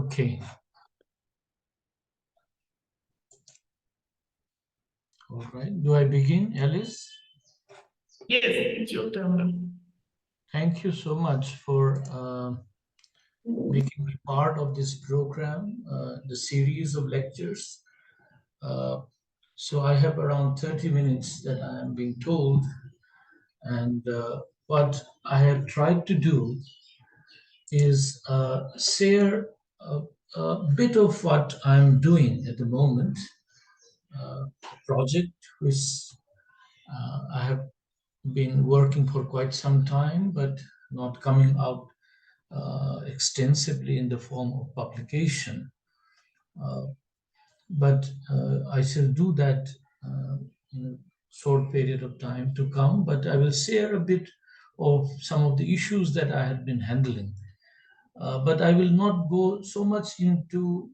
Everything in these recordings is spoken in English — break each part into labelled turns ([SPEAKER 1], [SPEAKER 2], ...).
[SPEAKER 1] Okay. All right. Do I begin, Alice?
[SPEAKER 2] Yes, it's your turn.
[SPEAKER 1] Thank you so much for making me part of this program, the series of lectures. Uh, so I have around 30 minutes that I am being told, and what I have tried to do is share a, a bit of what I'm doing at the moment, project which I have been working for quite some time, but not coming out extensively in the form of publication. Uh, but I shall do that in a short period of time to come. But I will share a bit of some of the issues that I have been handling. But I will not go so much into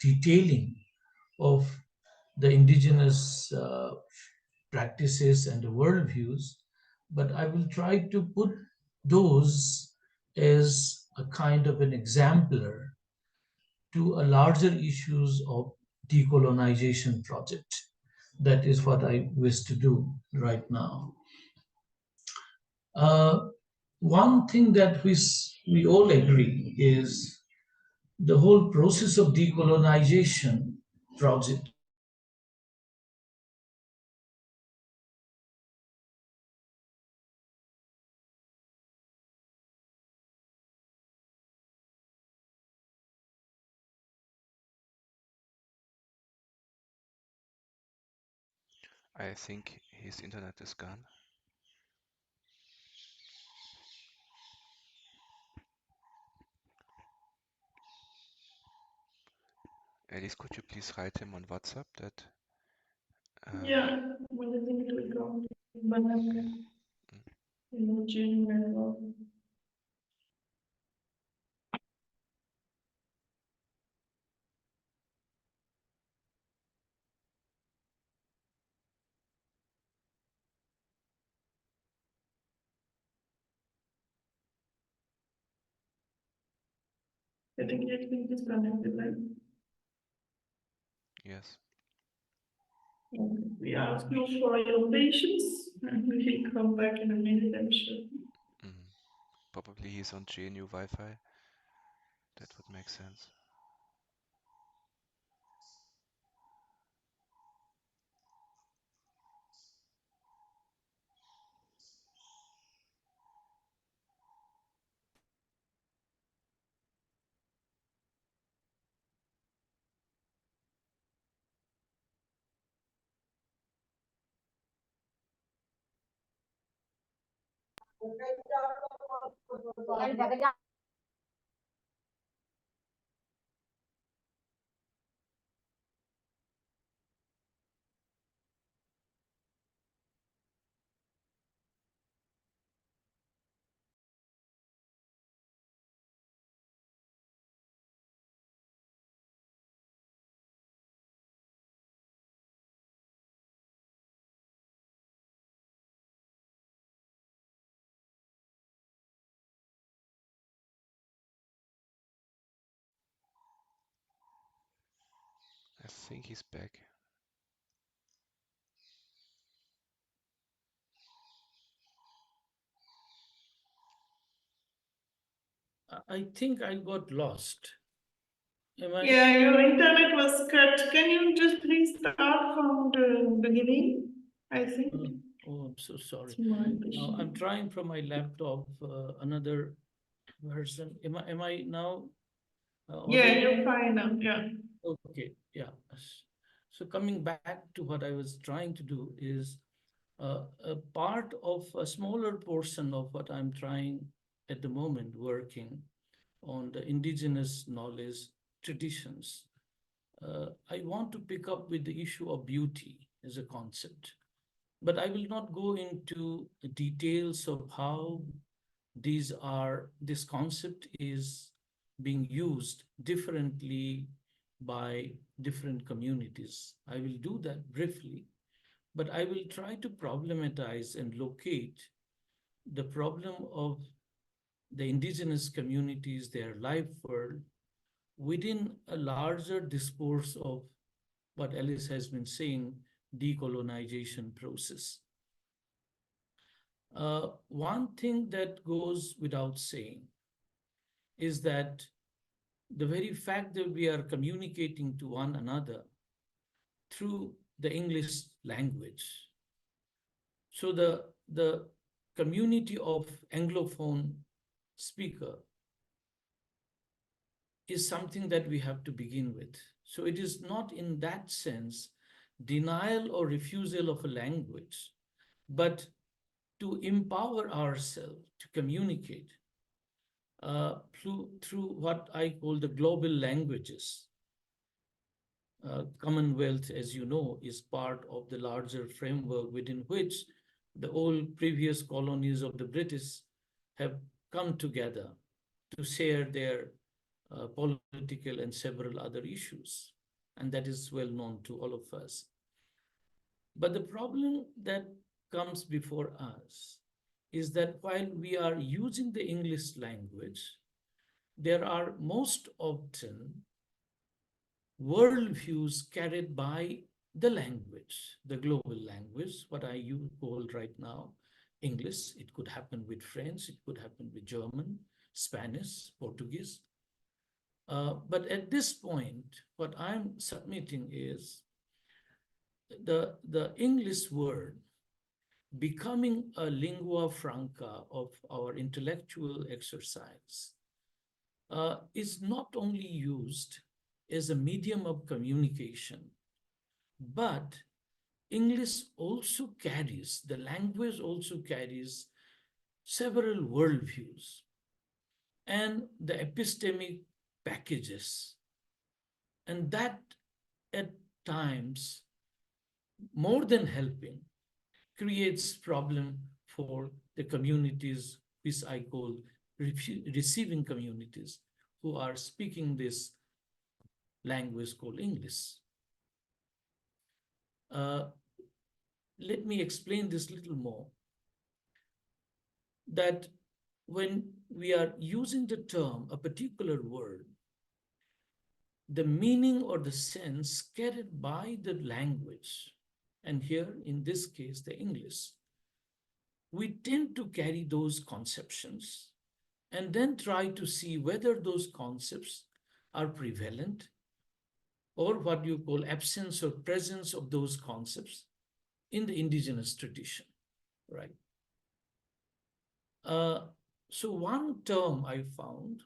[SPEAKER 1] detailing of the indigenous practices and the worldviews, but I will try to put those as a kind of an exemplar to a larger issues of decolonization project. That is what I wish to do right now. Uh, One thing that we all agree is the whole process of decolonization project.
[SPEAKER 3] I think his internet is gone. Alice, could you please write him on WhatsApp that?
[SPEAKER 2] Yeah, what do you think it will go? Bhagat Oinam. I think it will disconnected, right?
[SPEAKER 3] Yes.
[SPEAKER 2] We ask you for your patience, and we will come back in a minute, I'm sure.
[SPEAKER 3] Mm. Probably he's on GNU Wi-Fi. That would make sense. I think he's back.
[SPEAKER 1] I think I got lost.
[SPEAKER 2] Yeah, your internet was cut. Can you just please start from the beginning? I think.
[SPEAKER 1] Oh, I'm so sorry.
[SPEAKER 2] Now
[SPEAKER 1] I'm trying from my laptop another version. Am I now?
[SPEAKER 2] Yeah, you're fine now. Yeah.
[SPEAKER 1] Okay, yeah. So coming back to what I was trying to do is a part of a smaller portion of what I'm trying at the moment working on the indigenous knowledge traditions. I want to pick up with the issue of beauty as a concept, but I will not go into the details of how this concept is being used differently by different communities. I will do that briefly, but I will try to problematize and locate the problem of the indigenous communities, their life world, within a larger discourse of what Alice has been saying, decolonization process. One thing that goes without saying is that the very fact that we are communicating to one another through the English language. So the community of Anglophone speaker is something that we have to begin with. So it is not in that sense denial or refusal of a language, but to empower ourselves to communicate through what I call the global languages. Commonwealth, as you know, is part of the larger framework within which the old previous colonies of the British have come together to share their political and several other issues. And that is well known to all of us. But the problem that comes before us is that while we are using the English language, there are most often worldviews carried by the language, the global language, what I call right now English. It could happen with French, it could happen with German, Spanish, Portuguese. But at this point, what I'm submitting is the English word becoming a lingua franca of our intellectual exercise is not only used as a medium of communication, but English also carries, the language also carries several worldviews and the epistemic packages. And that at times, more than helping, creates problem for the communities, which I call receiving communities, who are speaking this language called English. Let me explain this a little more. That when we are using the term, a particular word, the meaning or the sense carried by the language, and here in this case, the English, we tend to carry those conceptions and then try to see whether those concepts are prevalent or what you call absence or presence of those concepts in the indigenous tradition, right? So one term I found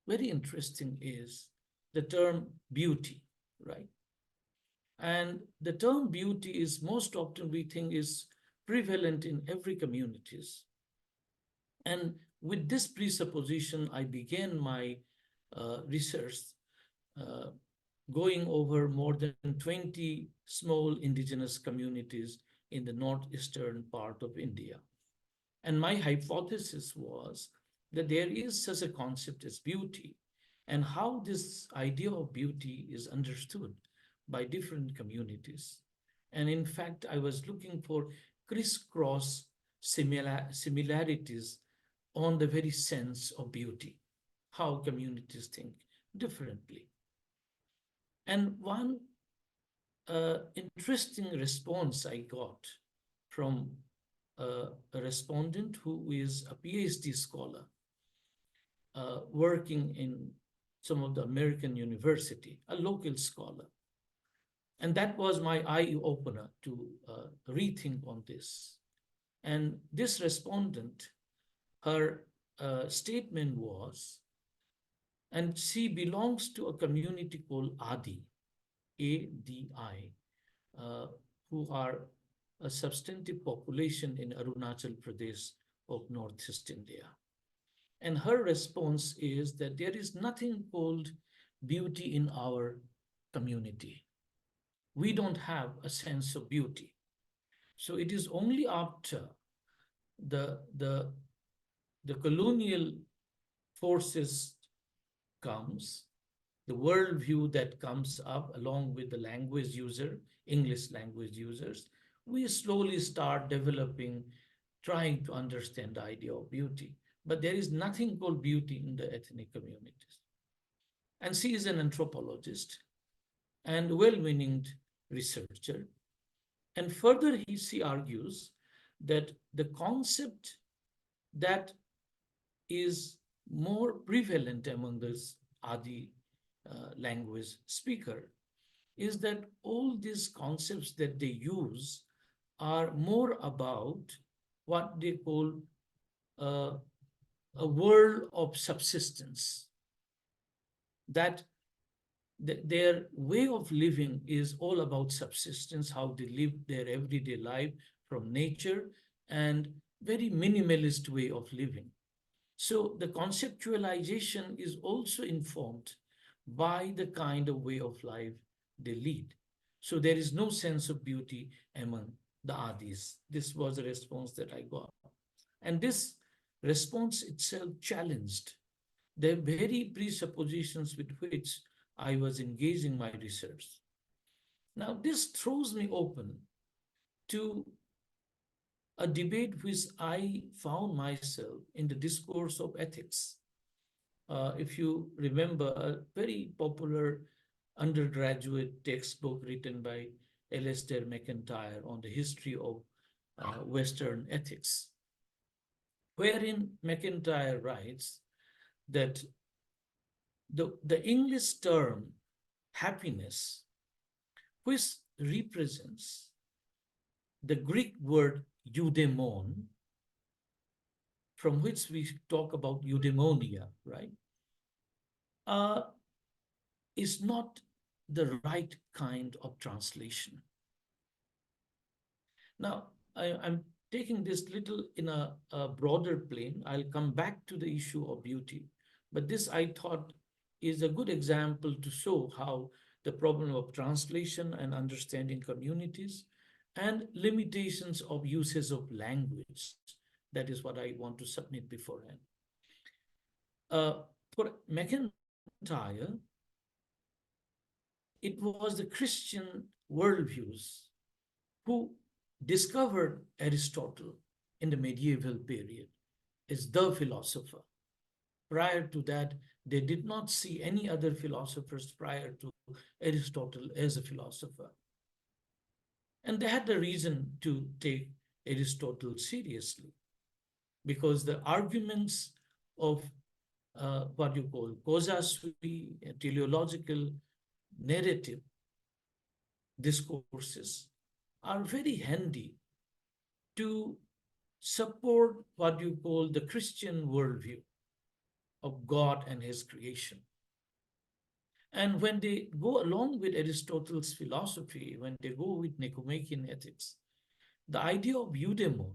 [SPEAKER 1] very interesting is the term beauty, right? And the term beauty is most often we think is prevalent in every communities. And with this presupposition, I began my research going over more than 20 small indigenous communities in the northeastern part of India. And my hypothesis was that there is such a concept as beauty, and how this idea of beauty is understood by different communities. And in fact, I was looking for crisscross similarities on the very sense of beauty, how communities think differently. And one interesting response I got from a respondent who is a PhD scholar working in some of the American university, a local scholar. And that was my eye opener to rethink on this. And this respondent, her statement was, and she belongs to a community called Adi, ADI, who are a substantive population in Arunachal Pradesh of Northeast India. And her response is that there is nothing called beauty in our community. We don't have a sense of beauty. So it is only after the colonial forces comes, the worldview that comes up along with the language user, English language users, we slowly start developing, trying to understand the idea of beauty. But there is nothing called beauty in the ethnic communities. And she is an anthropologist and well-meaning researcher. And further, she argues that the concept that is more prevalent among this Adi language speaker is that all these concepts that they use are more about what they call uh, a world of subsistence, that their way of living is all about subsistence, how they live their everyday life from nature, and very minimalist way of living. So the conceptualization is also informed by the kind of way of life they lead. So there is no sense of beauty among the Adis. This was a response that I got. And this response itself challenged the very presuppositions with which I was engaging my research. Now, this throws me open to a debate which I found myself in the discourse of ethics. If you remember, a very popular undergraduate textbook written by Alistair McIntyre on the history of Western ethics, wherein McIntyre writes that the English term happiness, which represents the Greek word eudaimon, from which we talk about eudaimonia, right, uh, is not the right kind of translation. Now, I'm taking this little in a broader plane. I'll come back to the issue of beauty, but this I thought is a good example to show how the problem of translation and understanding communities and limitations of uses of language. That is what I want to submit beforehand. For McIntyre, it was the Christian worldviews who discovered Aristotle in the medieval period as the philosopher. Prior to that, they did not see any other philosophers prior to Aristotle as a philosopher. And they had a reason to take Aristotle seriously, because the arguments of what you call causa sui, teleological narrative discourses are very handy to support what you call the Christian worldview of God and his creation. And when they go along with Aristotle's philosophy, when they go with Nicomachean ethics, the idea of eudaimon,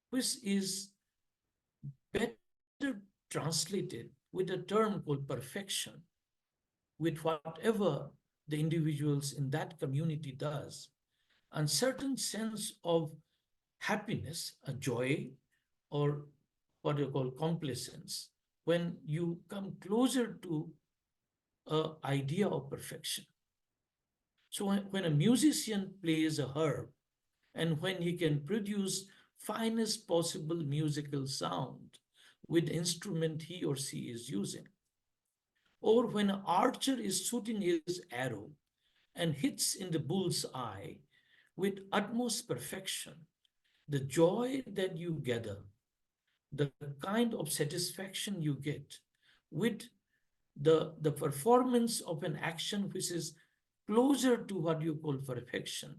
[SPEAKER 1] which is better translated with a term called perfection, with whatever the individuals in that community does, a certain sense of happiness, a joy, or what you call complacence, when you come closer to an idea of perfection. So when a musician plays a harp, and when he can produce finest possible musical sound with the instrument he or she is using, or when an archer is shooting his arrow and hits in the bull's eye with utmost perfection, the joy that you gather, the kind of satisfaction you get with the performance of an action which is closer to what you call perfection,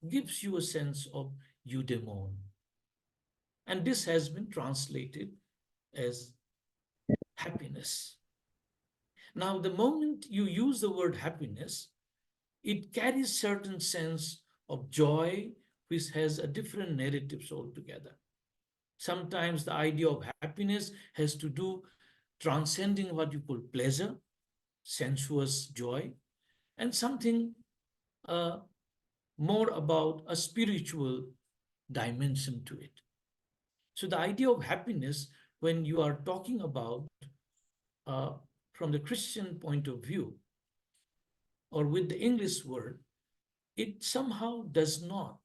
[SPEAKER 1] gives you a sense of eudaimon. And this has been translated as happiness. Now, the moment you use the word happiness, it carries certain sense of joy, which has a different narratives altogether. Sometimes the idea of happiness has to do transcending what you call pleasure, sensuous joy, and something more about a spiritual dimension to it. So the idea of happiness, when you are talking about uh, from the Christian point of view, or with the English word, it somehow does not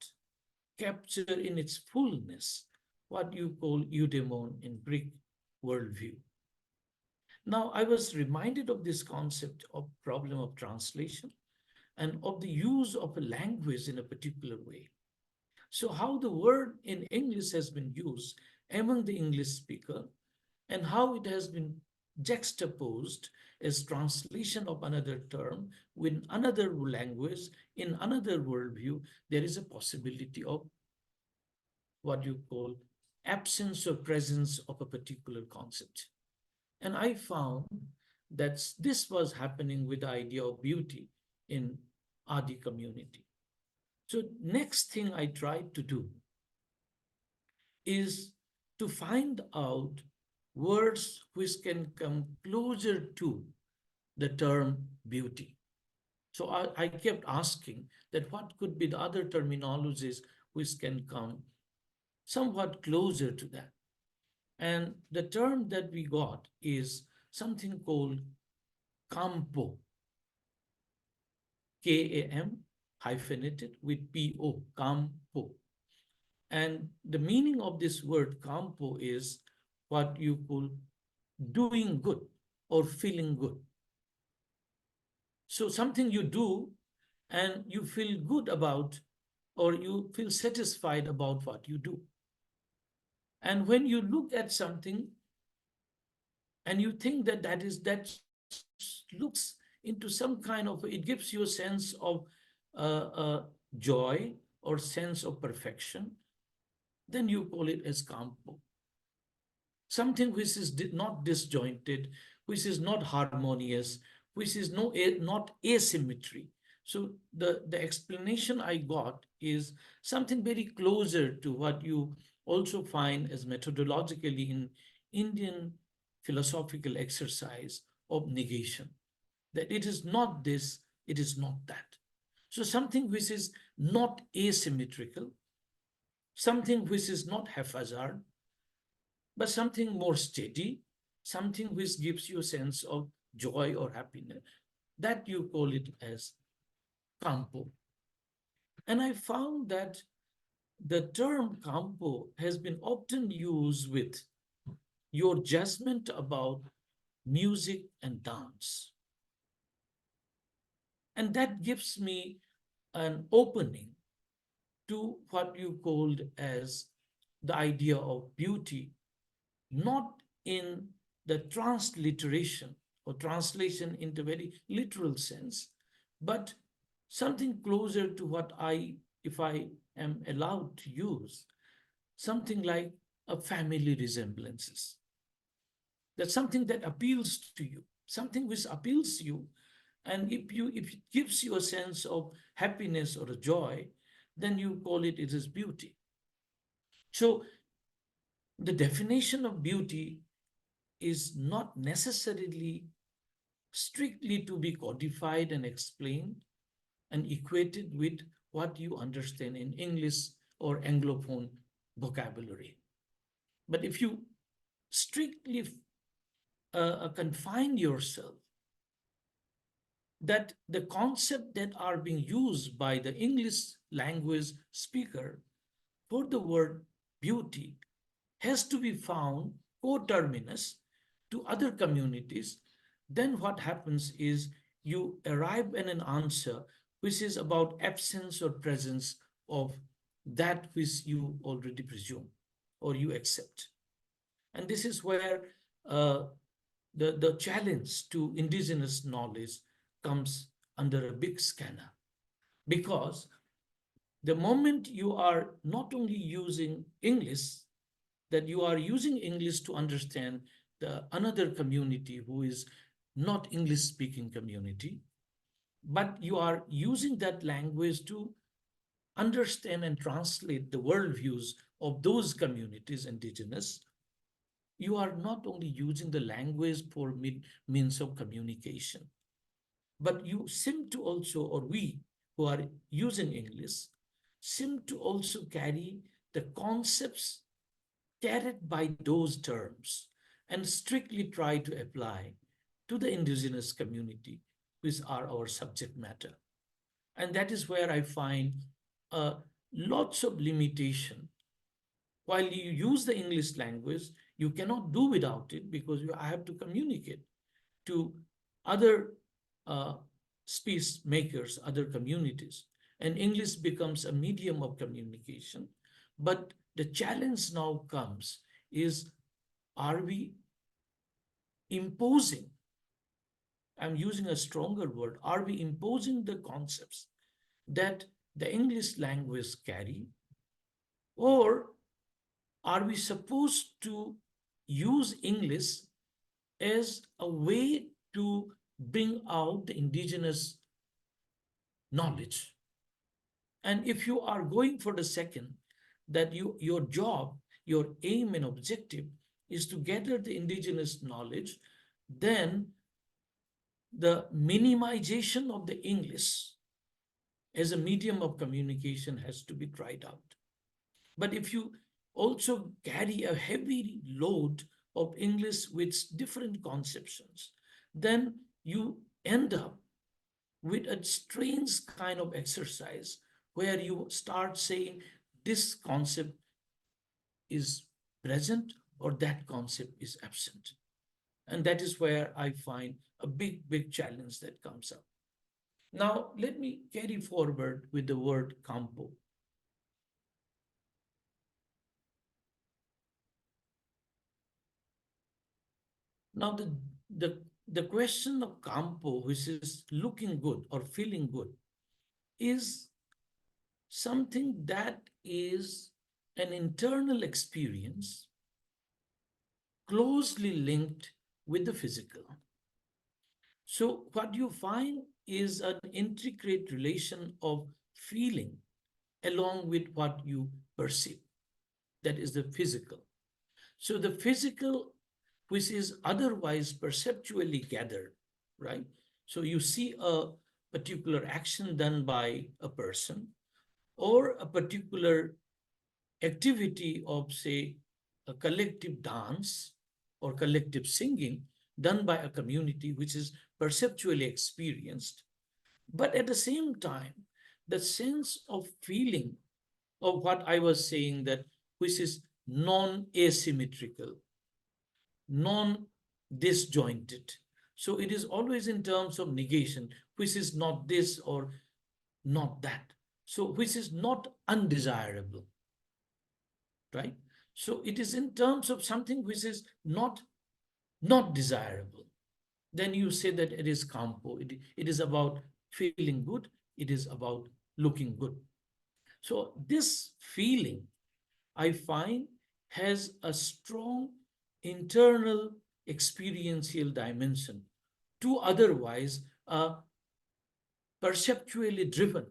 [SPEAKER 1] capture in its fullness what you call eudaimon in Greek worldview. Now, I was reminded of this concept of problem of translation and of the use of a language in a particular way. So, how the word in English has been used among the English speaker and how it has been juxtaposed as translation of another term with another language in another worldview, there is a possibility of what you call absence or presence of a particular concept. And I found that this was happening with the idea of beauty in Adi community. So next thing I tried to do is to find out words which can come closer to the term beauty. So I kept asking that what could be the other terminologies which can come somewhat closer to that. And the term that we got is something called campo, K-A-M hyphenated with P-O, campo. And the meaning of this word campo is what you call doing good or feeling good. So something you do and you feel good about or you feel satisfied about what you do. And when you look at something and you think that that looks into some kind of, it gives you a sense of joy or sense of perfection, then you call it as campo. Something which is not disjointed, which is not harmonious, which is not asymmetry. So the explanation I got is something very closer to what you also find as methodologically in Indian philosophical exercise of negation, that it is not this, it is not that. So something which is not asymmetrical, something which is not haphazard, but something more steady, something which gives you a sense of joy or happiness. That you call it as campo. And I found that the term campo has been often used with your judgment about music and dance. And that gives me an opening to what you called as the idea of beauty, not in the transliteration or translation in the very literal sense, but something closer to what I, if I am allowed to use, something like a family resemblances. That's something that appeals to you, something which appeals to you. And if it gives you a sense of happiness or a joy, then you call it is beauty. So the definition of beauty is not necessarily strictly to be codified and explained and equated with what you understand in English or Anglophone vocabulary. But if you strictly confine yourself that the concept that are being used by the English language speaker for the word beauty has to be found coterminous to other communities, then what happens is you arrive at an answer which is about absence or presence of that which you already presume or you accept. And this is where the challenge to indigenous knowledge comes under a big scanner. Because the moment you are not only using English, that you are using English to understand the another community who is not English speaking community, but you are using that language to understand and translate the worldviews of those communities, indigenous, you are not only using the language for means of communication, but you seem to also, or we who are using English, seem to also carry the concepts carried by those terms and strictly try to apply to the indigenous community, which are our subject matter. And that is where I find lots of limitation. While you use the English language, you cannot do without it because you have to communicate. to other speech makers, other communities, and English becomes a medium of communication. But the challenge now comes is, are we imposing, I'm using a stronger word, are we imposing the concepts that the English language carry, or are we supposed to use English as a way to bring out the indigenous knowledge? And if you are going for the second, that your job, your aim and objective is to gather the indigenous knowledge, then the minimization of the English as a medium of communication has to be tried out. But if you also carry a heavy load of English with different conceptions, then you end up with a strange kind of exercise where you start saying this concept is present or that concept is absent. And that is where I find a big, big challenge that comes up. Now, let me carry forward with the word campo. Now, the question of campo, which is looking good or feeling good, is something that is an internal experience closely linked with the physical. So, what you find is an intricate relation of feeling along with what you perceive. That is the physical. So, the physical, which is otherwise perceptually gathered, right? So, you see a particular action done by a person or a particular activity of, say, a collective dance or collective singing done by a community which is perceptually experienced. But at the same time, the sense of feeling of what I was saying, that which is non-asymmetrical, non-disjointed. So it is always in terms of negation, which is not this or not that. So which is not undesirable, right? So it is in terms of something which is not desirable. Then you say that it is campo. It is about feeling good. It is about looking good. So this feeling, I find, has a strong internal experiential dimension to otherwise a perceptually driven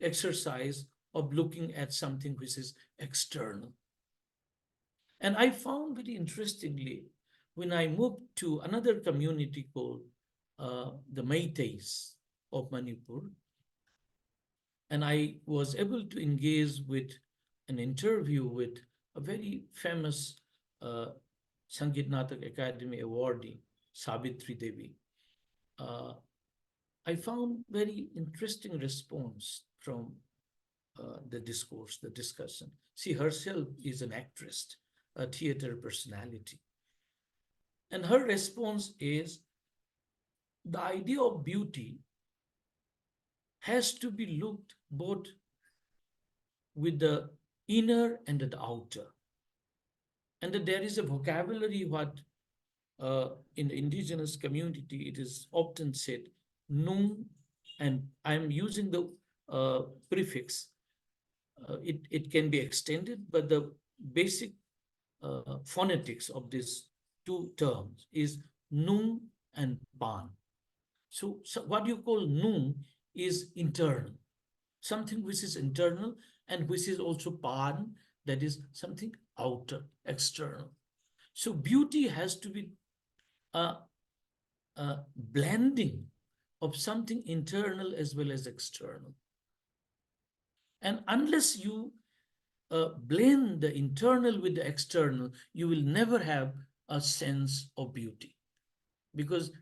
[SPEAKER 1] exercise of looking at something which is external. And I found very interestingly, when I moved to another community called the Meiteis of Manipur, and I was able to engage with an interview with a very famous uh, Sangeet Natak Academy awardee, Sabitri Devi. Uh, I found very interesting response from the discourse, the discussion. She herself is an actress, a theater personality. And her response is, the idea of beauty has to be looked both with the inner and the outer. And that there is a vocabulary what in the indigenous community, it is often said, nung, and I'm using the prefix. It can be extended, but the basic phonetics of these two terms is nung and pan. So what you call nung is internal, something which is internal, and which is also pan, that is something outer, external. So beauty has to be a, a blending of something internal as well as external. And unless you blend the internal with the external, you will never have a sense of beauty. Because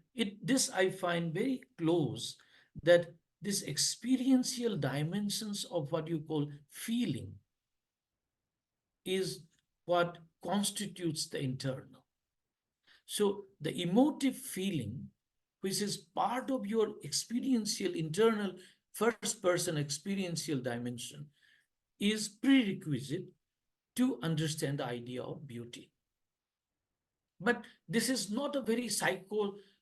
[SPEAKER 1] this I find very close, that this experiential dimensions of what you call feeling is what constitutes the internal. So the emotive feeling which is part of your experiential, internal, first-person experiential dimension, is prerequisite to understand the idea of beauty. But this is not a very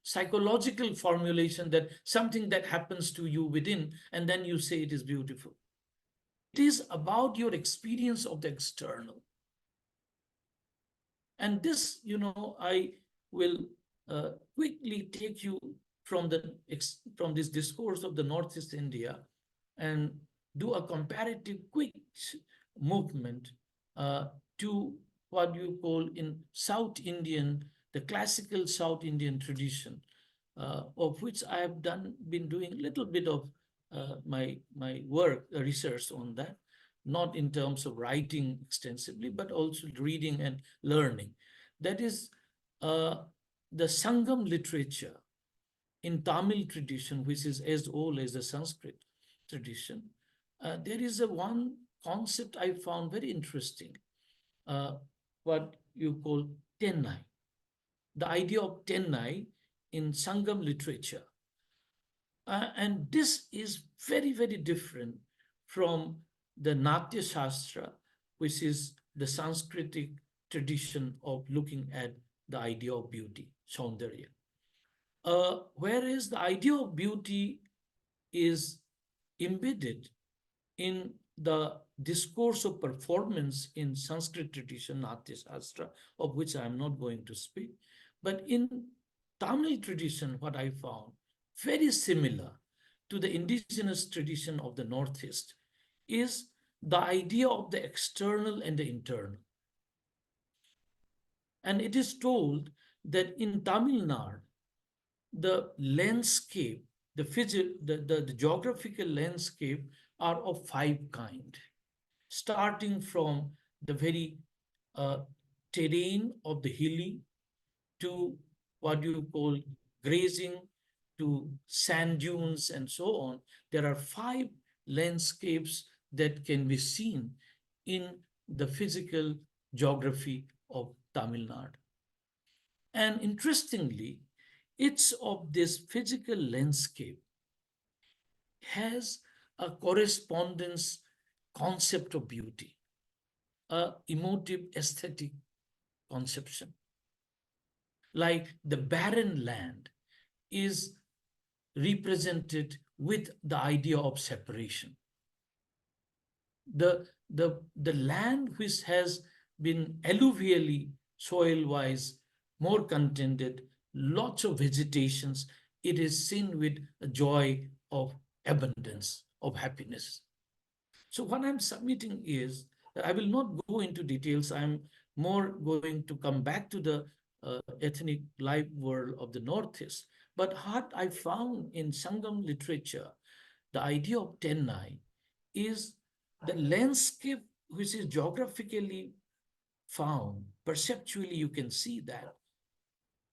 [SPEAKER 1] psychological formulation that something that happens to you within and then you say it is beautiful. It is about your experience of the external. And this, I will quickly take you from this discourse of the Northeast India and do a comparative quick movement to what you call in South Indian, the classical South Indian tradition, of which I have been doing a little bit of my work, research on that, not in terms of writing extensively, but also reading and learning. That is the Sangam literature in Tamil tradition, which is as old as the Sanskrit tradition. There is one concept I found very interesting, what you call Tennai. The idea of Tennai in Sangam literature. And this is very, very different from the Natya Shastra, which is the Sanskritic tradition of looking at the idea of beauty, Saundarya. Whereas the idea of beauty is embedded in the discourse of performance in Sanskrit tradition, Natya Shastra, of which I am not going to speak. But in Tamil tradition, what I found very similar to the indigenous tradition of the Northeast is the idea of the external and the internal. And it is told that in Tamil Nadu, the landscape, the geographical landscape are of five kinds, starting from the very terrain of the hilly to what you call grazing, to sand dunes and so on. There are five landscapes that can be seen in the physical geography of Tamil Nadu. And interestingly, each of this physical landscape has a correspondence concept of beauty, a emotive aesthetic conception. Like the barren land is represented with the idea of separation. The land which has been alluvially, soil-wise, more contented, lots of vegetations, it is seen with a joy of abundance, of happiness. So what I'm submitting is that I will not go into details. I'm more going to come back to the ethnic life world of the Northeast. But what I found in Sangam literature, the idea of Tennai is the landscape which is geographically found, perceptually you can see that,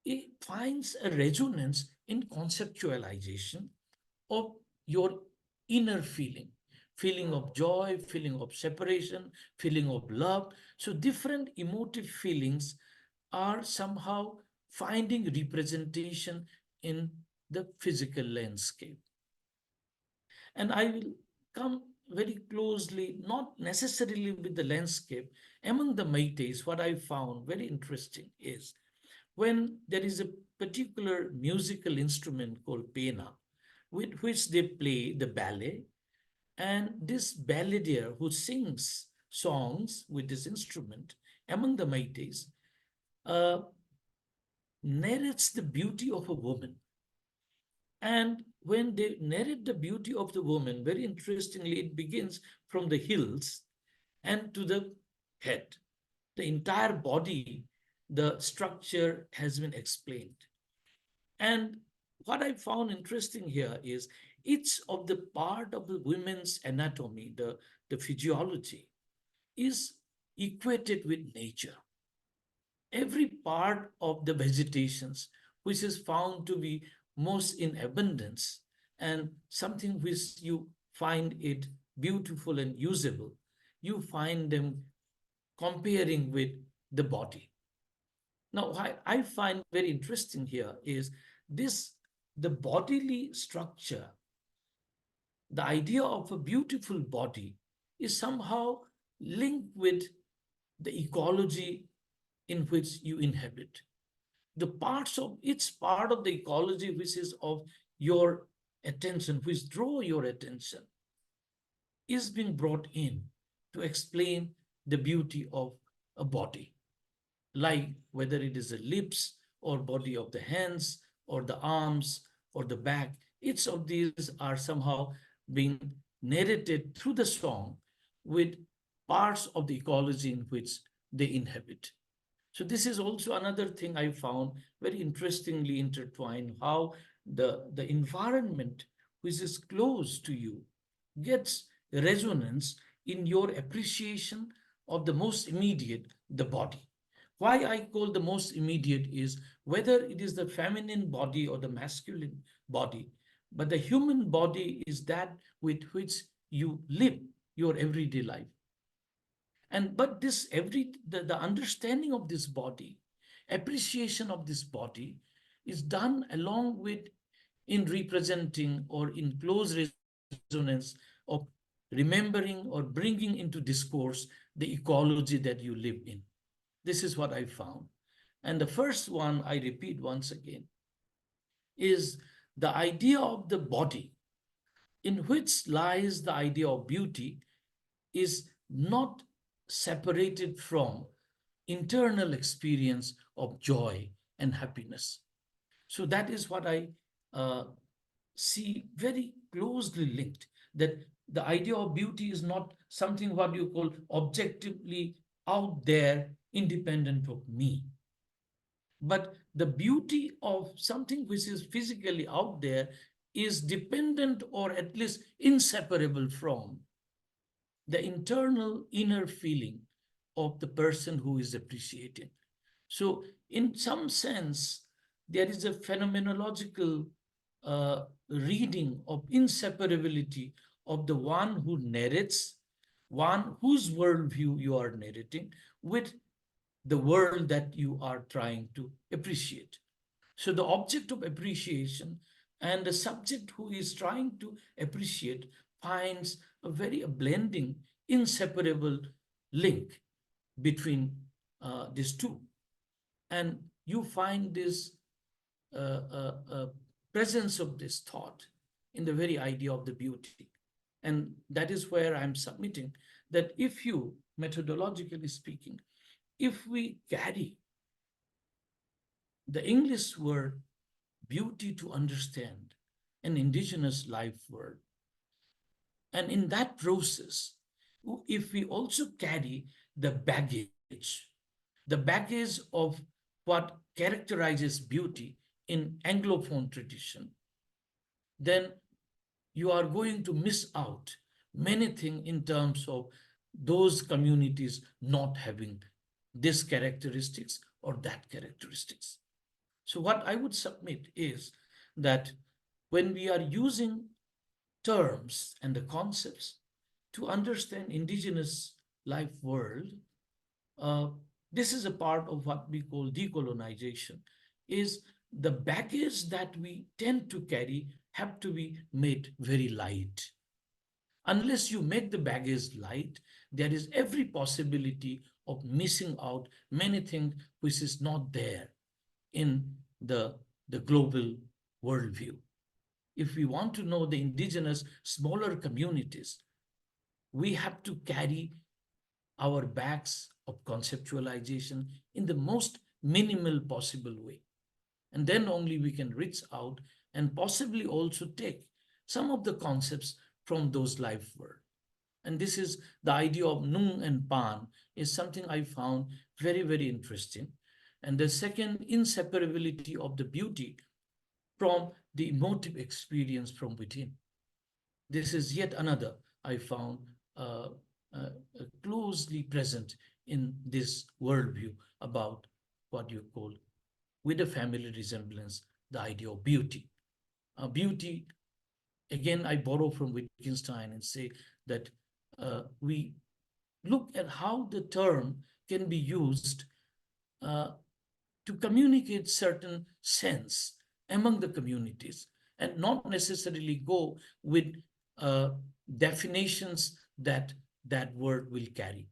[SPEAKER 1] it finds a resonance in conceptualization of your inner feeling of joy, feeling of separation, feeling of love. So different emotive feelings are somehow finding representation in the physical landscape. And I will come very closely, not necessarily with the landscape. Among the Meiteis, what I found very interesting is when there is a particular musical instrument called pena, with which they play the ballet, and this balladeer who sings songs with this instrument among the Meiteis uh, narrates the beauty of a woman. And when they narrate the beauty of the woman, very interestingly, it begins from the hills and to the head. The entire body, the structure has been explained. And what I found interesting here is each of the part of the women's anatomy, the physiology, is equated with nature. Every part of the vegetations, which is found to be most in abundance and something which you find it beautiful and usable, you find them comparing with the body. Now, what I find very interesting here is this
[SPEAKER 4] the bodily structure, the idea of a beautiful body is somehow linked with the ecology in which you inhabit. The parts of It's part of the ecology which is of your attention, which draw your attention, is being brought in to explain the beauty of a body, like whether it is the lips or body of the hands or the arms or the back. Each of these are somehow being narrated through the song with parts of the ecology in which they inhabit. So this is also another thing I found very interestingly intertwined, how the environment which is close to you gets resonance in your appreciation of the most immediate, the body. Why I call the most immediate is whether it is the feminine body or the masculine body, but the human body is that with which you live your everyday life. And but this the understanding of this body, appreciation of this body, is done along with in representing or in close resonance of remembering or bringing into discourse the ecology that you live in. This is what I found. And the first one, I repeat once again, is the idea of the body, in which lies the idea of beauty, is not separated from internal experience of joy and happiness. So that is what I uh, see very closely linked, that the idea of beauty is not something what you call objectively out there, independent of me. But the beauty of something which is physically out there is dependent or at least inseparable from the internal inner feeling of the person who is appreciating. So, in some sense, there is a phenomenological reading of inseparability of the one who narrates, one whose worldview you are narrating, with the world that you are trying to appreciate. So, the object of appreciation and the subject who is trying to appreciate finds a very blending, inseparable link between these two. And you find this presence of this thought in the very idea of the beauty. And that is where I'm submitting that if you, methodologically speaking, if we carry the English word beauty to understand an indigenous life world, and in that process, if we also carry the baggage of what characterizes beauty in Anglophone tradition, then you are going to miss out many things in terms of those communities not having this characteristics or that characteristics. So what I would submit is that when we are using terms and the concepts to understand indigenous life world, uh, this is a part of what we call decolonization, is the baggage that we tend to carry have to be made very light. Unless you make the baggage light, there is every possibility of missing out many things which is not there in the global worldview. If we want to know the indigenous smaller communities, we have to carry our bags of conceptualization in the most minimal possible way. And then only we can reach out and possibly also take some of the concepts from those life world. And this is the idea of Nung and Pan is something I found very, very interesting. And the second, inseparability of the beauty from the emotive experience from within. This is yet another I found uh, uh, closely present in this worldview about what you call, with a family resemblance, the idea of beauty. Beauty, again, I borrow from Wittgenstein and say that we look at how the term can be used uh, to communicate certain sense among the communities and not necessarily go with uh, definitions that that word will carry.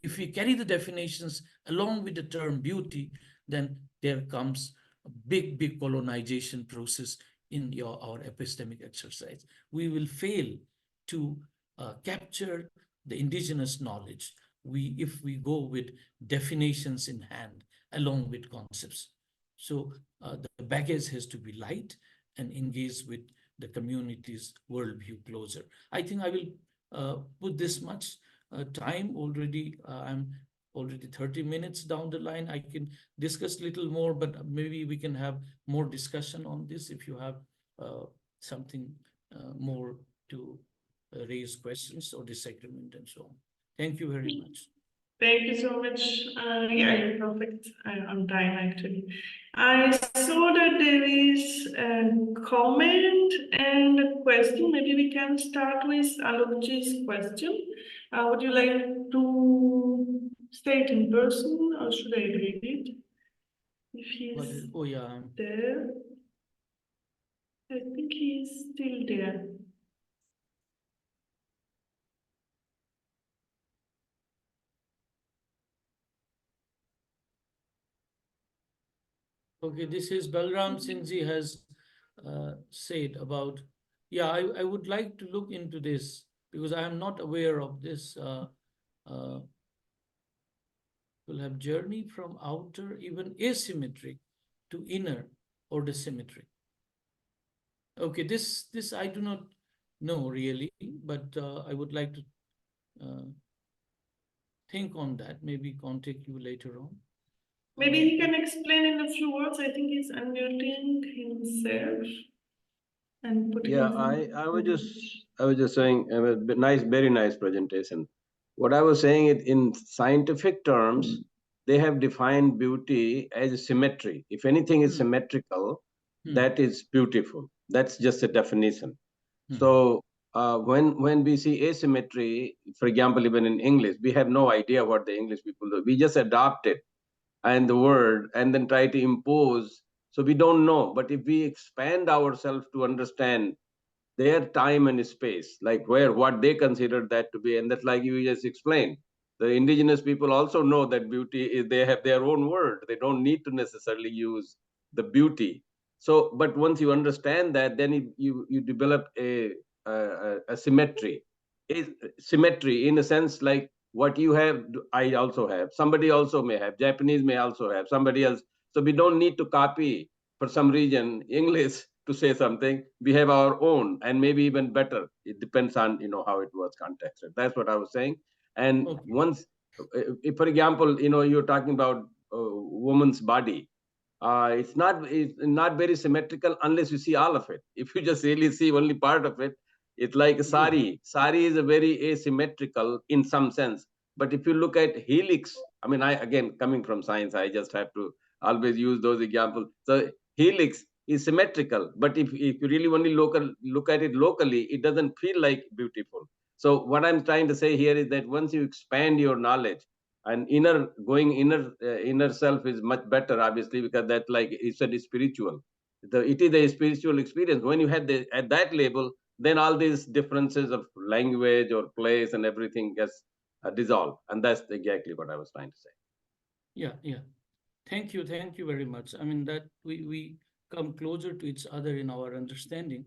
[SPEAKER 4] If we carry the definitions along with the term beauty, then there comes a big colonization process in our epistemic exercise. We will fail to capture the indigenous knowledge if we go with definitions in hand along with concepts. So the baggage has to be light and engage with the community's worldview closer. I think I will put this much time already. I'm already 30 minutes down the line. I can discuss a little more, but maybe we can have more discussion on this if you have something more to raise questions or disagreement and so on. Thank you very much.
[SPEAKER 2] Thank you so much. Yeah, you're perfect on time, actually. I saw that there is a comment and a question. Maybe we can start with Alokji's question. Would you like to say it in person, or should I read it? If he's
[SPEAKER 4] Oh, yeah.
[SPEAKER 2] there. I think he's still there.
[SPEAKER 4] Okay, this is Balram Singh ji has said about, yeah, I would like to look into this because I am not aware of this. Will have journey from outer, even asymmetric, to inner or the symmetric. Okay, this I do not know really, but I would like to think on that. Maybe contact you later on.
[SPEAKER 2] Maybe he can explain in a few words. I think he's unmuting himself and putting.
[SPEAKER 5] Yeah, I was just saying nice, very nice presentation. What I was saying it in scientific terms, they have defined beauty as symmetry. If anything is symmetrical, that is beautiful. That's just a definition. So when we see asymmetry, for example, even in English, we have no idea what the English people do. We just adopt it and the word and then try to impose. So we don't know. But if we expand ourselves to understand their time and space, like what they consider that to be, and that's like you just explained. The indigenous people also know that beauty is, they have their own word. They don't need to necessarily use the beauty. So, but once you understand that, then you develop a symmetry. Symmetry in a sense like what you have, I also have. Somebody also may have. Japanese may also have. Somebody else. So we don't need to copy for some reason English to say something. We have our own, and maybe even better. It depends on how it was contexted. That's what I was saying. And once, if for example, you're talking about woman's body, it's not very symmetrical unless you see all of it. If you just really see only part of it, it's like a sari. Sari is a very asymmetrical in some sense. But if you look at helix, I mean, again, coming from science, I just have to always use those examples. So helix is symmetrical, but if you really only look at it locally, it doesn't feel like beautiful. So what I'm trying to say here is that once you expand your knowledge, and inner self is much better, obviously, because that, like you said, is spiritual. It is a spiritual experience. When you had at that label, then all these differences of language or place and everything gets dissolved, and that's exactly what I was trying to say.
[SPEAKER 4] Yeah. Thank you very much. I mean that we come closer to each other in our understanding.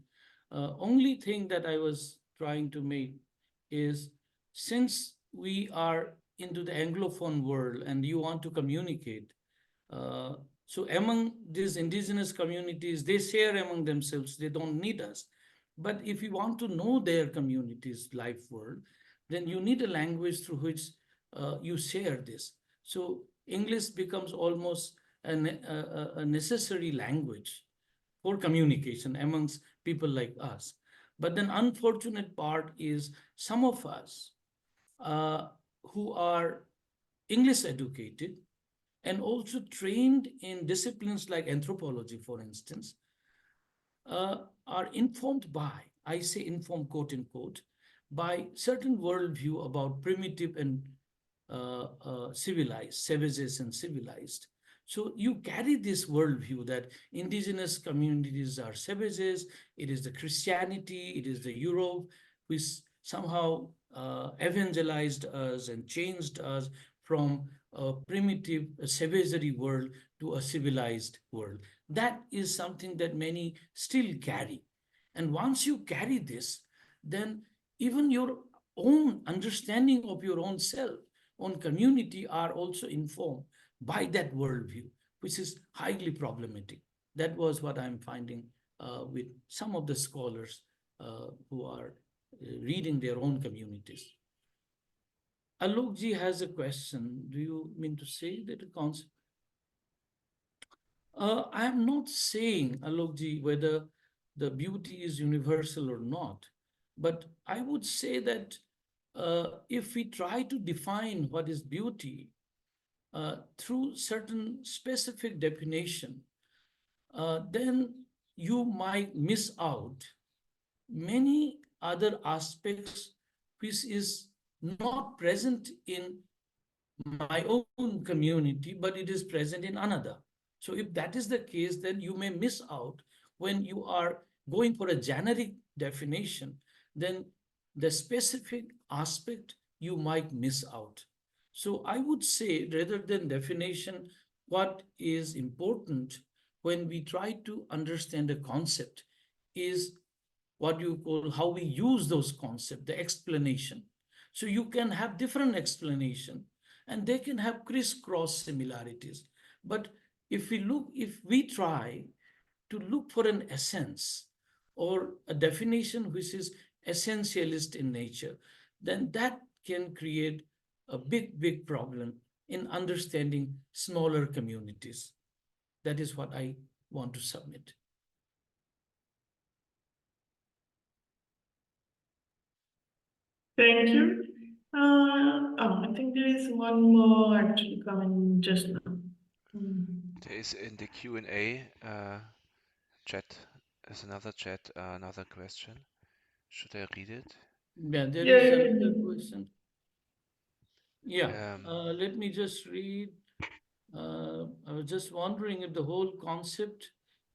[SPEAKER 4] Only thing that I was trying to make is, since we are into the Anglophone world and you want to communicate, so among these indigenous communities, they share among themselves, they don't need us. But if you want to know their community's life world, then you need a language through which you share this. So English becomes almost a necessary language for communication amongst people like us. But then unfortunate part is some of us who are English educated and also trained in disciplines like anthropology, for instance, are informed by, I say informed quote unquote, by certain worldview about primitive and civilized, savages and civilized. So you carry this worldview that indigenous communities are savages, it is the Christianity, it is the Europe, which somehow evangelized us and changed us from a primitive savagery world to a civilized world. That is something that many still carry. And once you carry this, then even your own understanding of your own self, own community are also informed by that worldview, which is highly problematic. That was what I'm finding with some of the scholars who are reading their own communities. Alokji has a question. Do you mean to say that the concept? I am not saying, Alokji, whether the beauty is universal or not, but I would say that if we try to define what is beauty through certain specific definition, then you might miss out many other aspects which is not present in my own community, but it is present in another. So if that is the case, then you may miss out when you are going for a generic definition, then the specific aspect you might miss out. So I would say, rather than definition, what is important when we try to understand a concept is what you call how we use those concepts, the explanation. So you can have different explanation and they can have crisscross similarities. But if we try to look for an essence or a definition which is essentialist in nature, then that can create a big problem in understanding smaller communities. That is what I want to submit.
[SPEAKER 2] Thank you. I think there is one more actually coming just now.
[SPEAKER 3] There is in the Q&A chat, is another chat, another question. Should I read it?
[SPEAKER 4] Yeah, there
[SPEAKER 2] Yeah,
[SPEAKER 4] is
[SPEAKER 2] you
[SPEAKER 4] another
[SPEAKER 2] can.
[SPEAKER 4] question. Yeah,
[SPEAKER 3] Um,
[SPEAKER 4] let me just read. I was just wondering if the whole concept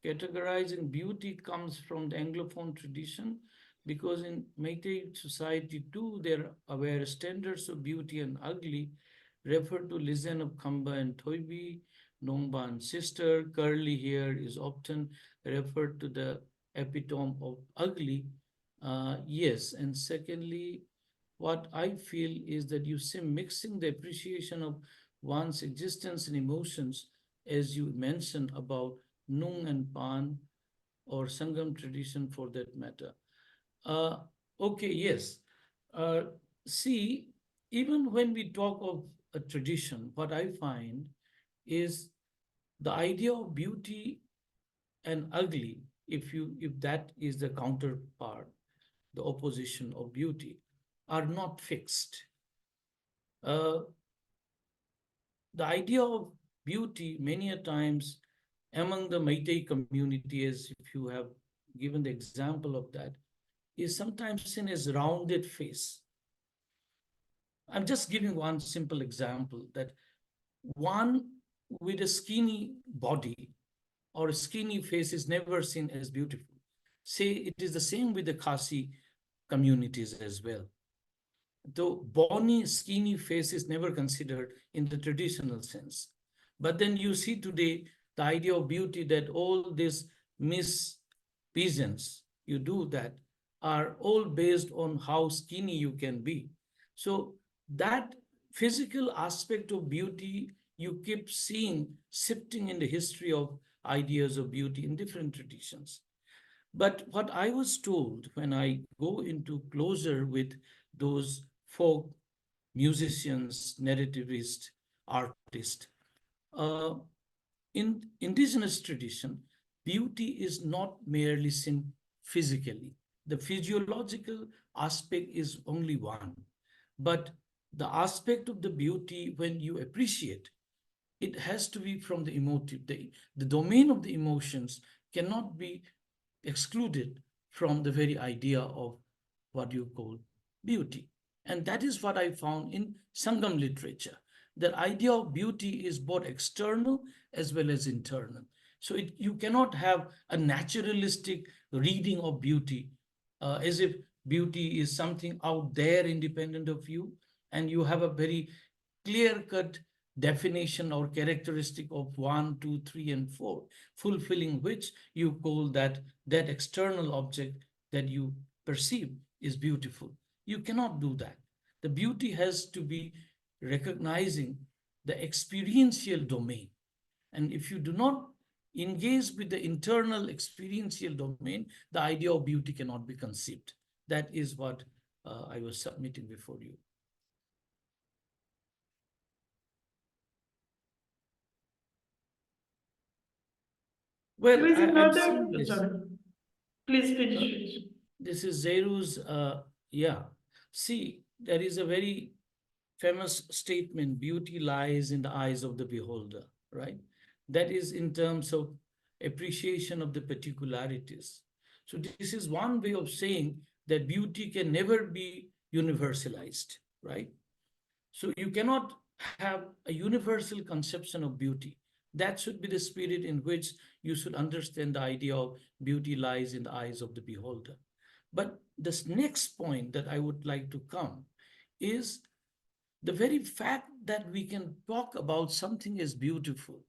[SPEAKER 4] categorizing beauty comes from the Anglophone tradition, because in Meitei society too, there are standards of beauty and ugly refer to Lizen of Khamba and Toibi, Nongban sister. Curly hair is often referred to the epitome of ugly. Yes, and secondly, what I feel is that you see mixing the appreciation of one's existence and emotions, as you mentioned about Nung and Pan or Sangam tradition for that matter. Uh, okay, yes. Uh, See, even when we talk of a tradition, what I find is the idea of beauty and ugly, if that is the counterpart, the opposition of beauty, are not fixed. Uh, the idea of beauty many a times among the Meitei community, as if you have given the example of that, is sometimes seen as rounded face. I'm just giving one simple example that one with a skinny body or a skinny face is never seen as beautiful. Say it is the same with the Khasi communities as well. Though bony, skinny face is never considered in the traditional sense. But then you see today the idea of beauty that all these Miss peasants, you do that, are all based on how skinny you can be. So that physical aspect of beauty, you keep seeing shifting in the history of ideas of beauty in different traditions. But what I was told when I go into closer with those folk musicians, narrativist, artists, uh, in indigenous tradition, beauty is not merely seen physically. The physiological aspect is only one. But the aspect of the beauty, when you appreciate, it has to be from the emotive. The domain of the emotions cannot be excluded from the very idea of what you call beauty. And that is what I found in Sangam literature. The idea of beauty is both external as well as internal. So you cannot have a naturalistic reading of beauty as if beauty is something out there independent of you, and you have a very clear-cut definition or characteristic of 1, 2, 3, and 4, fulfilling which you call that external object that you perceive is beautiful. You cannot do that. The beauty has to be recognizing the experiential domain. And if you do not engage with the internal experiential domain, the idea of beauty cannot be conceived. That is what I was submitting before you. Well,
[SPEAKER 2] There is
[SPEAKER 4] I've seen
[SPEAKER 2] another,
[SPEAKER 4] this.
[SPEAKER 2] sorry, please finish.
[SPEAKER 4] This is Zeru's, yeah. See, there is a very famous statement, beauty lies in the eyes of the beholder, right? That is in terms of appreciation of the particularities. So this is one way of saying that beauty can never be universalized, right? So you cannot have a universal conception of beauty. That should be the spirit in which you should understand the idea of beauty lies in the eyes of the beholder. But this next point that I would like to come is the very fact that we can talk about something as beautiful.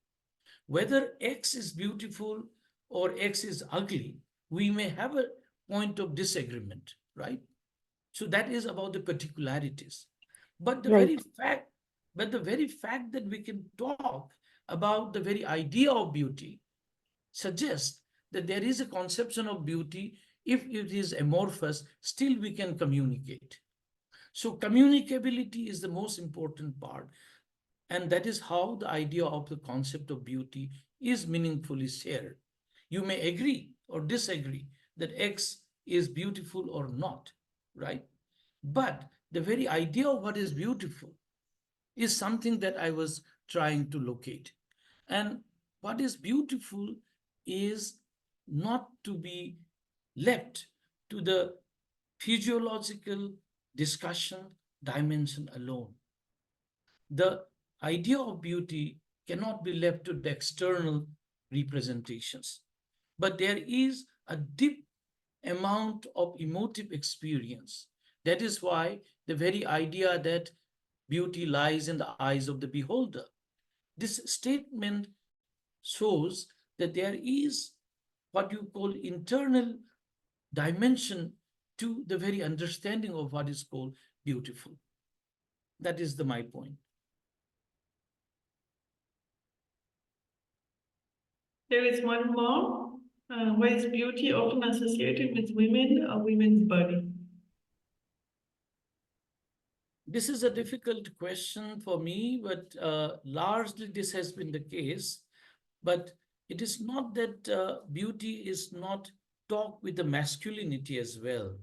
[SPEAKER 4] Whether X is beautiful or X is ugly, we may have a point of disagreement, right? So that is about the particularities. But the
[SPEAKER 6] Right.
[SPEAKER 4] very fact that we can talk about the very idea of beauty suggests that there is a conception of beauty. If it is amorphous, still we can communicate. So communicability is the most important part. And that is how the idea of the concept of beauty is meaningfully shared. You may agree or disagree that X is beautiful or not, right? But the very idea of what is beautiful is something that I was trying to locate. And what is beautiful is not to be left to the physiological discussion dimension alone. The idea of beauty cannot be left to the external representations, but there is a deep amount of emotive experience. That is why the very idea that beauty lies in the eyes of the beholder. This statement shows that there is what you call internal dimension to the very understanding of what is called beautiful. That is my point.
[SPEAKER 2] There is one more. Why is beauty often associated with women or women's body?
[SPEAKER 4] This is a difficult question for me, but largely this has been the case. But it is not that beauty is not talked with the masculinity as well.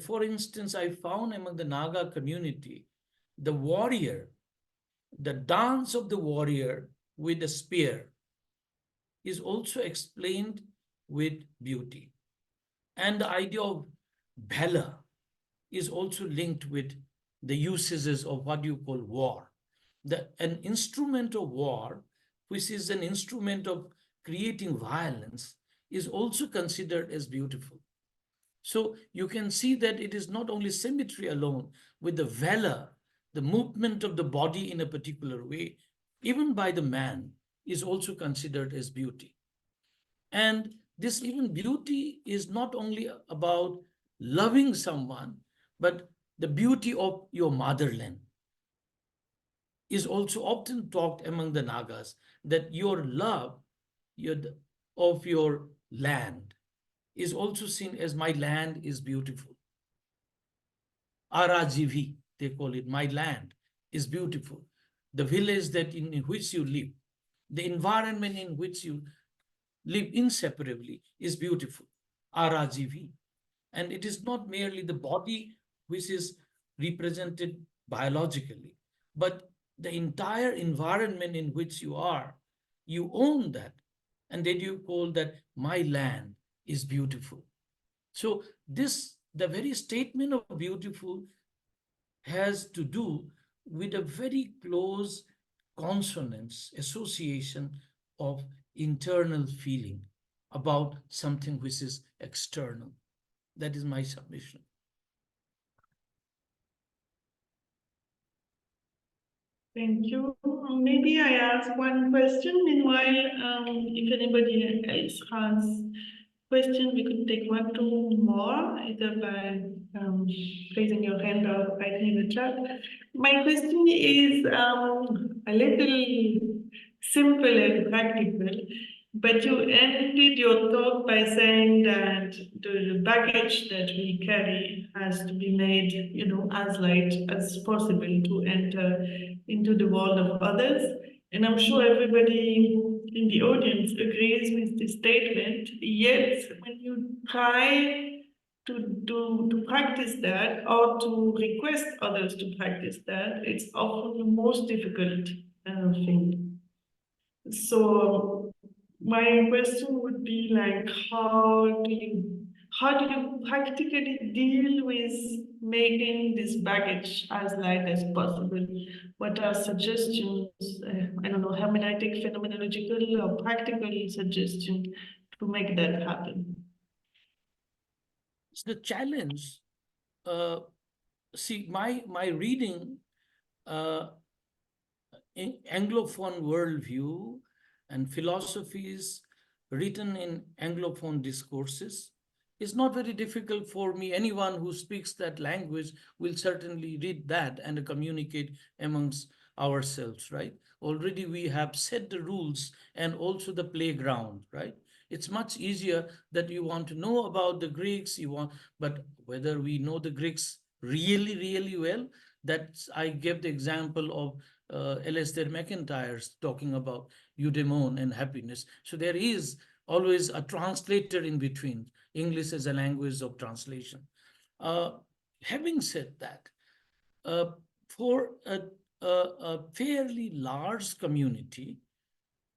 [SPEAKER 4] For instance, I found among the Naga community, the warrior, the dance of the warrior with the spear is also explained with beauty. And the idea of valor is also linked with the usages of what you call war. An instrument of war, which is an instrument of creating violence, is also considered as beautiful. So you can see that it is not only symmetry alone, with the valor, the movement of the body in a particular way, even by the man, is also considered as beauty. And this even beauty is not only about loving someone, but the beauty of your motherland is also often talked among the Nagas, that your love of your land is also seen as my land is beautiful. Arajivi, they call it, my land is beautiful. The village that in which you live, the environment in which you live inseparably is beautiful. Arajivi. And it is not merely the body which is represented biologically, but the entire environment in which you are, you own that. And then you call that my land is beautiful. So the very statement of beautiful has to do with a very close consonance, association of internal feeling about something which is external. That is my submission.
[SPEAKER 2] Thank you. Maybe I ask one question. Meanwhile, if anybody else has questions, we could take one, two more, either by raising your hand or writing in the chat. My question is a little simple and practical, but you ended your talk by saying that the baggage that we carry has to be made, as light as possible to enter into the world of others. And I'm sure everybody in the audience agrees with this statement. Yet, when you try to practice that or to request others to practice that, it's often the most difficult thing. So my question would be like, how do you practically deal with making this baggage as light as possible? What are suggestions? I don't know, hermeneutic, phenomenological, or practical suggestions to make that happen?
[SPEAKER 4] The challenge, see, my reading in Anglophone worldview and philosophies written in Anglophone discourses is not very difficult for me. Anyone who speaks that language will certainly read that and communicate amongst ourselves, right? Already we have set the rules and also the playground, right? It's much easier that you want to know about the Greeks, but whether we know the Greeks really, really well, that's, I gave the example of Alastair McIntyre's talking about eudaimon and happiness. So there is always a translator in between. English as a language of translation. Having said that, for a fairly large community,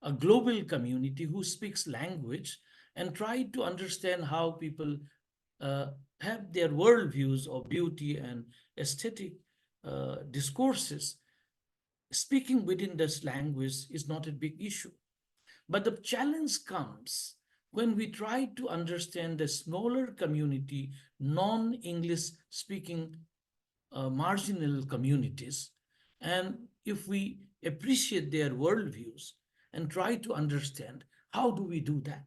[SPEAKER 4] a global community who speaks language and try to understand how people have their worldviews of beauty and aesthetic discourses, speaking within this language is not a big issue. But the challenge comes when we try to understand the smaller community, non-English speaking marginal communities, and if we appreciate their worldviews and try to understand, how do we do that?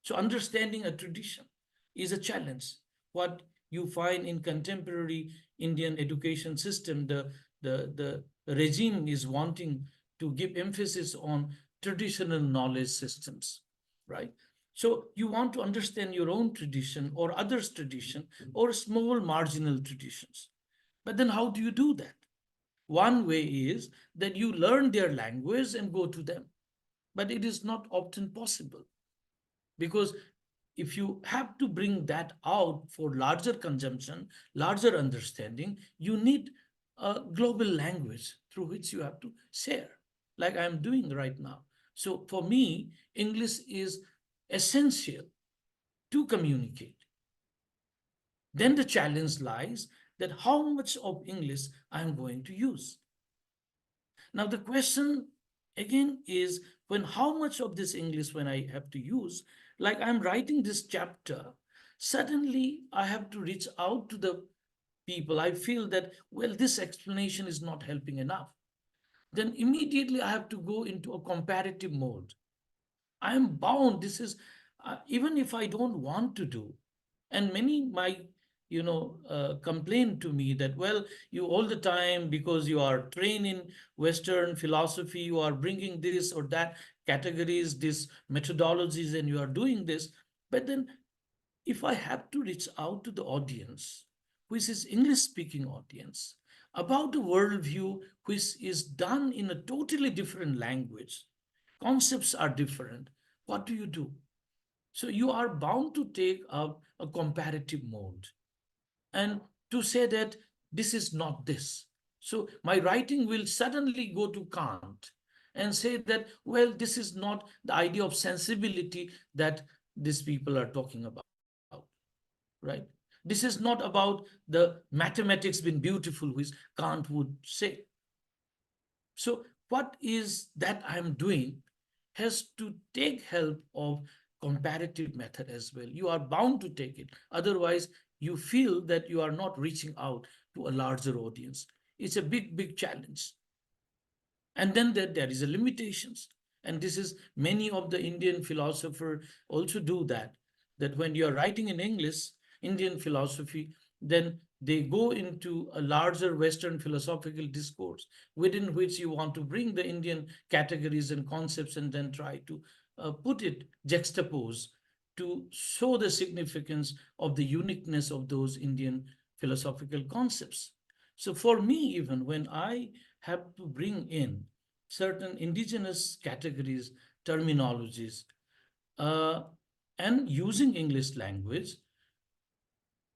[SPEAKER 4] So understanding a tradition is a challenge. What you find in contemporary Indian education system, the regime is wanting to give emphasis on traditional knowledge systems, right? So you want to understand your own tradition or others' tradition or small marginal traditions. But then how do you do that? One way is that you learn their language and go to them. But it is not often possible, because if you have to bring that out for larger consumption, larger understanding, you need a global language through which you have to share, like I'm doing right now. So for me, English is essential to communicate. Then the challenge lies that how much of English I'm going to use. Now the question again is, when how much of this English when I have to use, like I'm writing this chapter, suddenly I have to reach out to the people. I feel that, well, this explanation is not helping enough. Then immediately I have to go into a comparative mode. I am bound. This is, even if I don't want to do, and many might, complain to me that, well, you all the time, because you are trained in Western philosophy, you are bringing this or that categories, these methodologies, and you are doing this. But then if I have to reach out to the audience, which is English-speaking audience, about a worldview which is done in a totally different language, concepts are different, what do you do? So you are bound to take up a comparative mode and to say that this is not this. So my writing will suddenly go to Kant and say that, well, this is not the idea of sensibility that these people are talking about, right? This is not about the mathematics being beautiful, which Kant would say. So what is that I'm doing has to take help of comparative method as well. You are bound to take it. Otherwise, you feel that you are not reaching out to a larger audience. It's a big, big challenge. And then there is a limitations. And this is many of the Indian philosophers also do that when you are writing in English, Indian philosophy, then they go into a larger Western philosophical discourse within which you want to bring the Indian categories and concepts and then try to put it, juxtapose to show the significance of the uniqueness of those Indian philosophical concepts. So for me, even when I have to bring in certain indigenous categories, terminologies, uh, and using English language,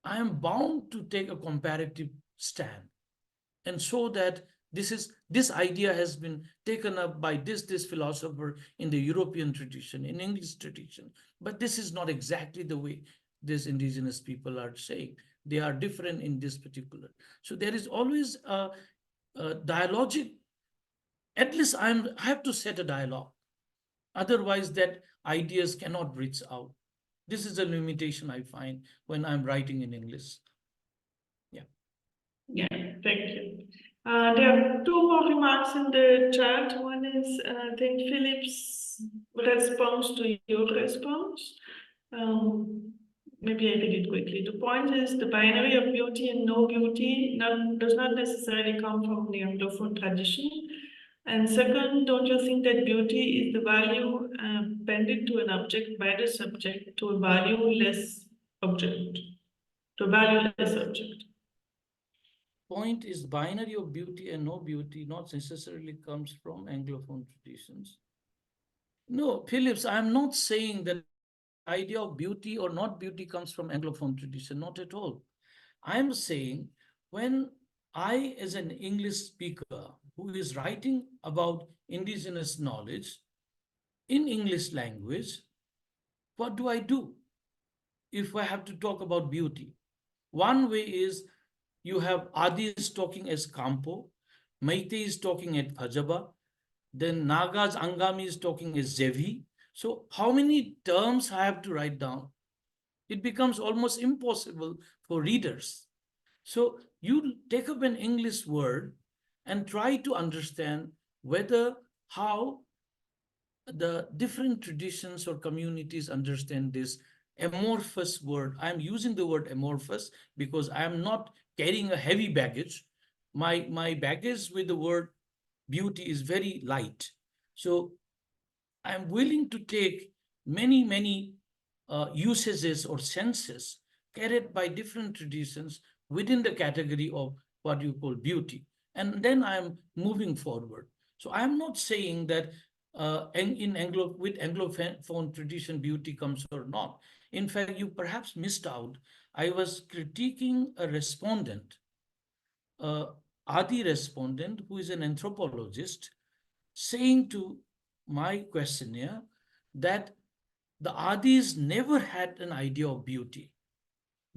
[SPEAKER 4] I am bound to take a comparative stand and show that this idea has been taken up by this philosopher in the European tradition, in English tradition, but this is not exactly the way these indigenous people are saying. They are different in this particular. So there is always a dialogic. At least I have to set a dialogue. Otherwise, that ideas cannot reach out. This is a limitation I find when I'm writing in English. Yeah.
[SPEAKER 2] Yeah, thank you. There are two more remarks in the chat. One is, I think, Philip's response to your response. Maybe I read it quickly. The point is the binary of beauty and no beauty does not necessarily come from the Anglophone tradition. And second, don't you think that beauty is the value banded to an object by the subject to a valueless object, to a valueless object?
[SPEAKER 4] Point is binary of beauty and no beauty not necessarily comes from Anglophone traditions. No, Phillips, I'm not saying that idea of beauty or not beauty comes from Anglophone tradition, not at all. I'm saying when I, as an English speaker who is writing about indigenous knowledge in English language, what do I do if I have to talk about beauty? One way is you have Adis talking as Kampo, Meitei is talking at Bhajaba, then Nagas Angami is talking as Zevi. So how many terms I have to write down? It becomes almost impossible for readers. So you take up an English word and try to understand whether how the different traditions or communities understand this amorphous word. I'm using the word amorphous because I'm not carrying a heavy baggage. My baggage with the word beauty is very light. So I'm willing to take many usages or senses carried by different traditions within the category of what you call beauty. And then I'm moving forward. So I'm not saying that with Anglophone tradition, beauty comes or not. In fact, you perhaps missed out. I was critiquing a respondent, Adi respondent, who is an anthropologist, saying to my questionnaire that the Adis never had an idea of beauty.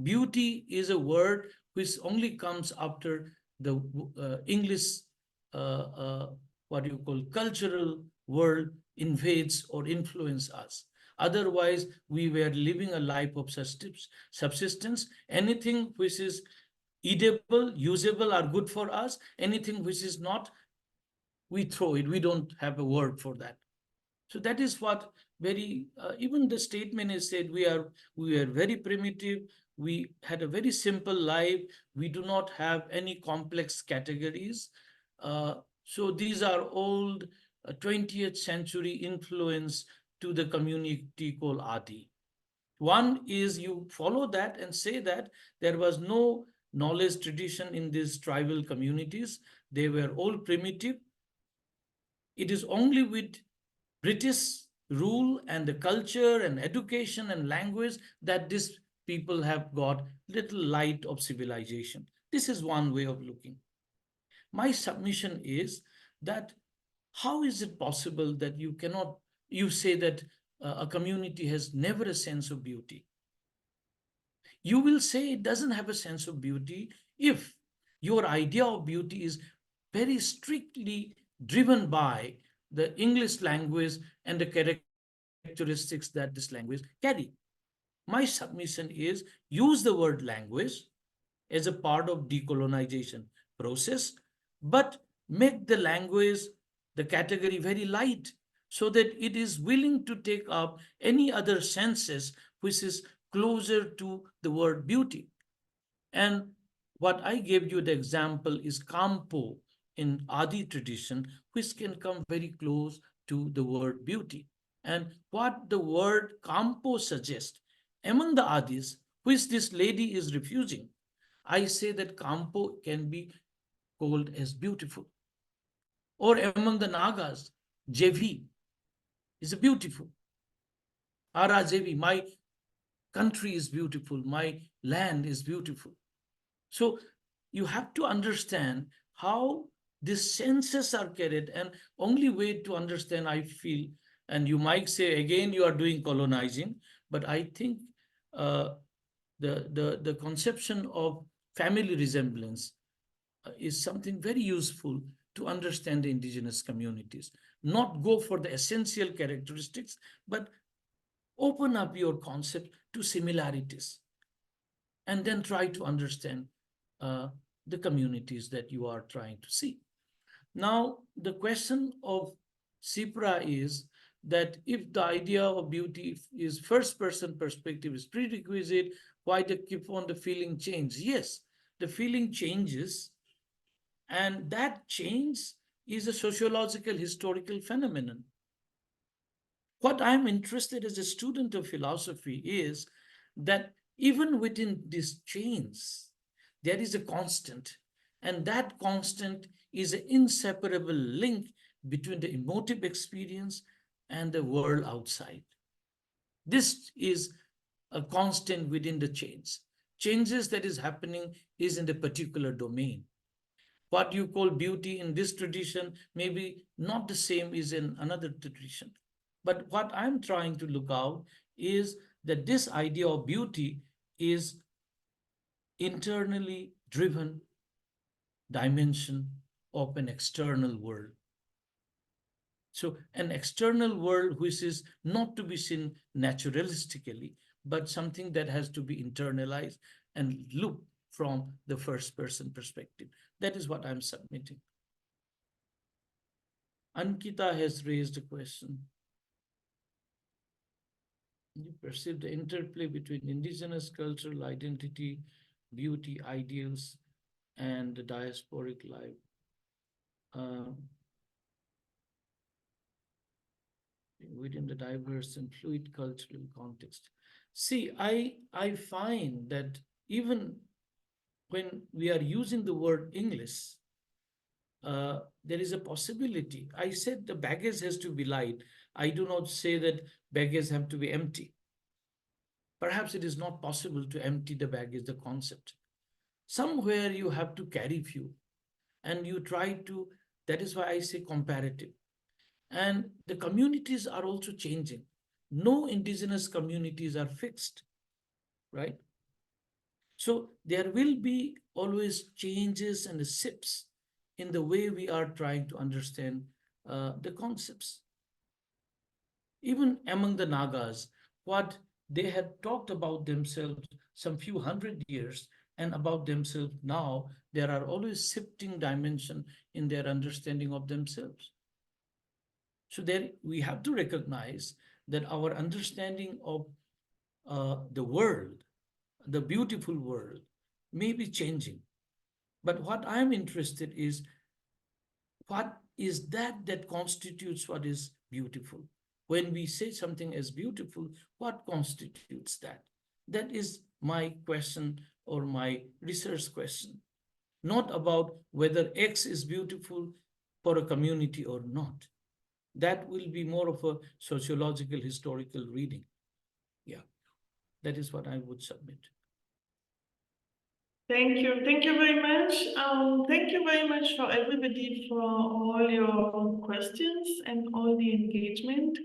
[SPEAKER 4] Beauty is a word which only comes after the English, what you call cultural world invades or influence us. Otherwise, we were living a life of subsistence. Anything which is eatable, usable are good for us. Anything which is not, we throw it. We don't have a word for that. So that is what even the statement is said, we are very primitive. We had a very simple life. We do not have any complex categories. So these are old 20th century influence to the community called Adi. One is you follow that and say that there was no knowledge tradition in these tribal communities. They were all primitive. It is only with British rule and the culture and education and language that these people have got little light of civilization. This is one way of looking. My submission is that how is it possible that you say that a community has never a sense of beauty? You will say it doesn't have a sense of beauty if your idea of beauty is very strictly driven by the English language and the characteristics that this language carry. My submission is use the word language as a part of decolonization process, but make the language, the category very light so that it is willing to take up any other senses which is closer to the word beauty. And what I gave you the example is kampo in Adi tradition, which can come very close to the word beauty. And what the word kampo suggests among the Adis, which this lady is refusing, I say that kampo can be called as beautiful. Or among the Nagas, Jevi is beautiful. Ara Jevi, my country is beautiful, my land is beautiful. So you have to understand how these senses are carried, and only way to understand, I feel, and you might say again you are doing colonizing, but I think the conception of family resemblance is something very useful to understand the indigenous communities. Not go for the essential characteristics, but open up your concept to similarities and then try to understand the communities that you are trying to see. Now, the question of CIPRA is that if the idea of beauty is first person perspective is prerequisite, why they keep on the feeling change? Yes, the feeling changes, and that change is a sociological historical phenomenon. What I'm interested as a student of philosophy is that even within these chains, there is a constant, and that constant is an inseparable link between the emotive experience and the world outside. This is a constant within the chains. Changes that is happening is in the particular domain. What you call beauty in this tradition may be not the same as in another tradition. But what I'm trying to look out is that this idea of beauty is internally driven dimension of an external world. So an external world which is not to be seen naturalistically, but something that has to be internalized and looked from the first person perspective. That is what I'm submitting. Ankita has raised a question. You perceive the interplay between indigenous cultural identity, beauty, ideals, and the diasporic life. Within the diverse and fluid cultural context. See, I find that even when we are using the word English, there is a possibility. I said the baggage has to be light. I do not say that baggage have to be empty. Perhaps it is not possible to empty the baggage, the concept. Somewhere you have to carry few, and you try to, that is why I say comparative. And the communities are also changing. No indigenous communities are fixed, right? So there will be always changes and shifts in the way we are trying to understand the concepts. Even among the Nagas, what they had talked about themselves some few hundred years and about themselves now, there are always shifting dimension in their understanding of themselves. So there we have to recognize that our understanding of the world, the beautiful world, may be changing. But what I'm interested is what is that constitutes what is beautiful? When we say something as beautiful, what constitutes that? That is my question or my research question. Not about whether X is beautiful for a community or not. That will be more of a sociological, historical reading. Yeah, that is what I would submit.
[SPEAKER 2] Thank you. Thank you very much. Thank you very much for everybody for all your questions and all the engagement.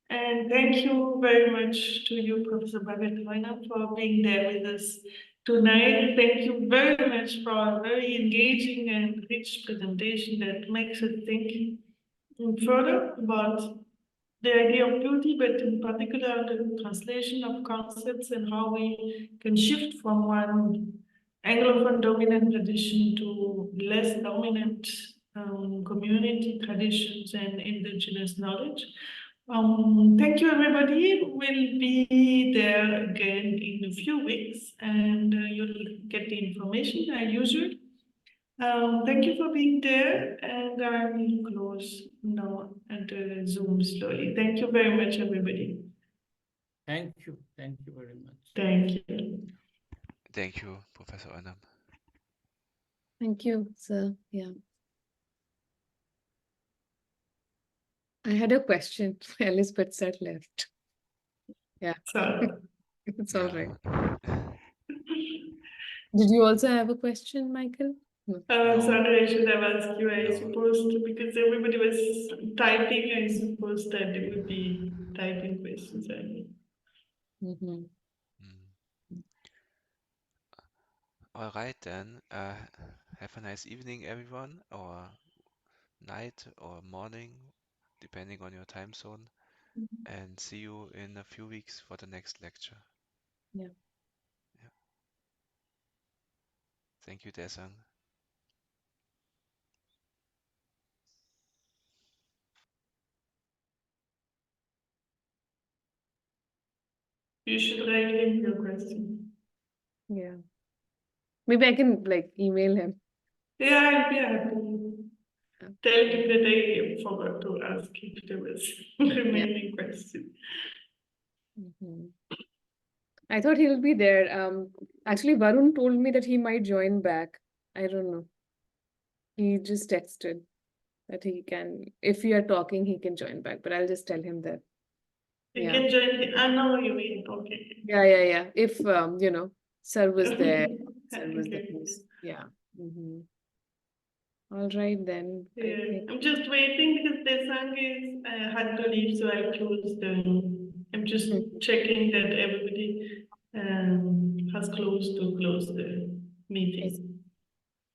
[SPEAKER 2] And thank you very much to you, Professor Bhagat Oinam, for being there with us tonight. Thank you very much for a very engaging and rich presentation that makes us think further about the idea of beauty, but in particular the translation of concepts and how we can shift from one Anglophone dominant tradition to less dominant community traditions and indigenous knowledge. Thank you, everybody. We'll be there again in a few weeks, and you'll get the information as usual. Thank you for being there, and I will close now and Zoom slowly. Thank you very much, everybody.
[SPEAKER 4] Thank you. Thank you very much.
[SPEAKER 2] Thank you.
[SPEAKER 3] Thank you, Professor Oinam.
[SPEAKER 6] Thank you, sir. Yeah. I had a question. Elizabeth said left. Yeah,
[SPEAKER 2] So,
[SPEAKER 6] it's all right.
[SPEAKER 3] Yeah.
[SPEAKER 6] Did you also have a question, Michael? No.
[SPEAKER 2] sorry, I should have asked you. I
[SPEAKER 3] No.
[SPEAKER 2] supposed to, because everybody was typing, I suppose that they would be typing questions.
[SPEAKER 6] Mhm.
[SPEAKER 3] All right then. Have a nice evening, everyone, or night or morning, depending on your time zone. And see you in a few weeks for the next lecture.
[SPEAKER 6] Yeah.
[SPEAKER 3] Thank you, Desang.
[SPEAKER 2] You should write him your question.
[SPEAKER 6] Yeah. Maybe I can like email him.
[SPEAKER 2] Yeah, I'll be happy. Tell him that I forgot to ask if there was remaining question.
[SPEAKER 6] Mhm. I thought he'll be there. Actually, Varun told me that he might join back. I don't know. He just texted that he can, if we are talking, he can join back. But I'll just tell him that.
[SPEAKER 2] You
[SPEAKER 6] Yeah.
[SPEAKER 2] can join the, I know you mean, okay.
[SPEAKER 6] Yeah. If Sir was there, Sir was the
[SPEAKER 2] Okay.
[SPEAKER 6] host. Yeah. All right then. I
[SPEAKER 2] Yeah,
[SPEAKER 6] think.
[SPEAKER 2] I'm just waiting because the song is had to leave, so I closed the. I'm just checking that everybody has closed to close the meeting.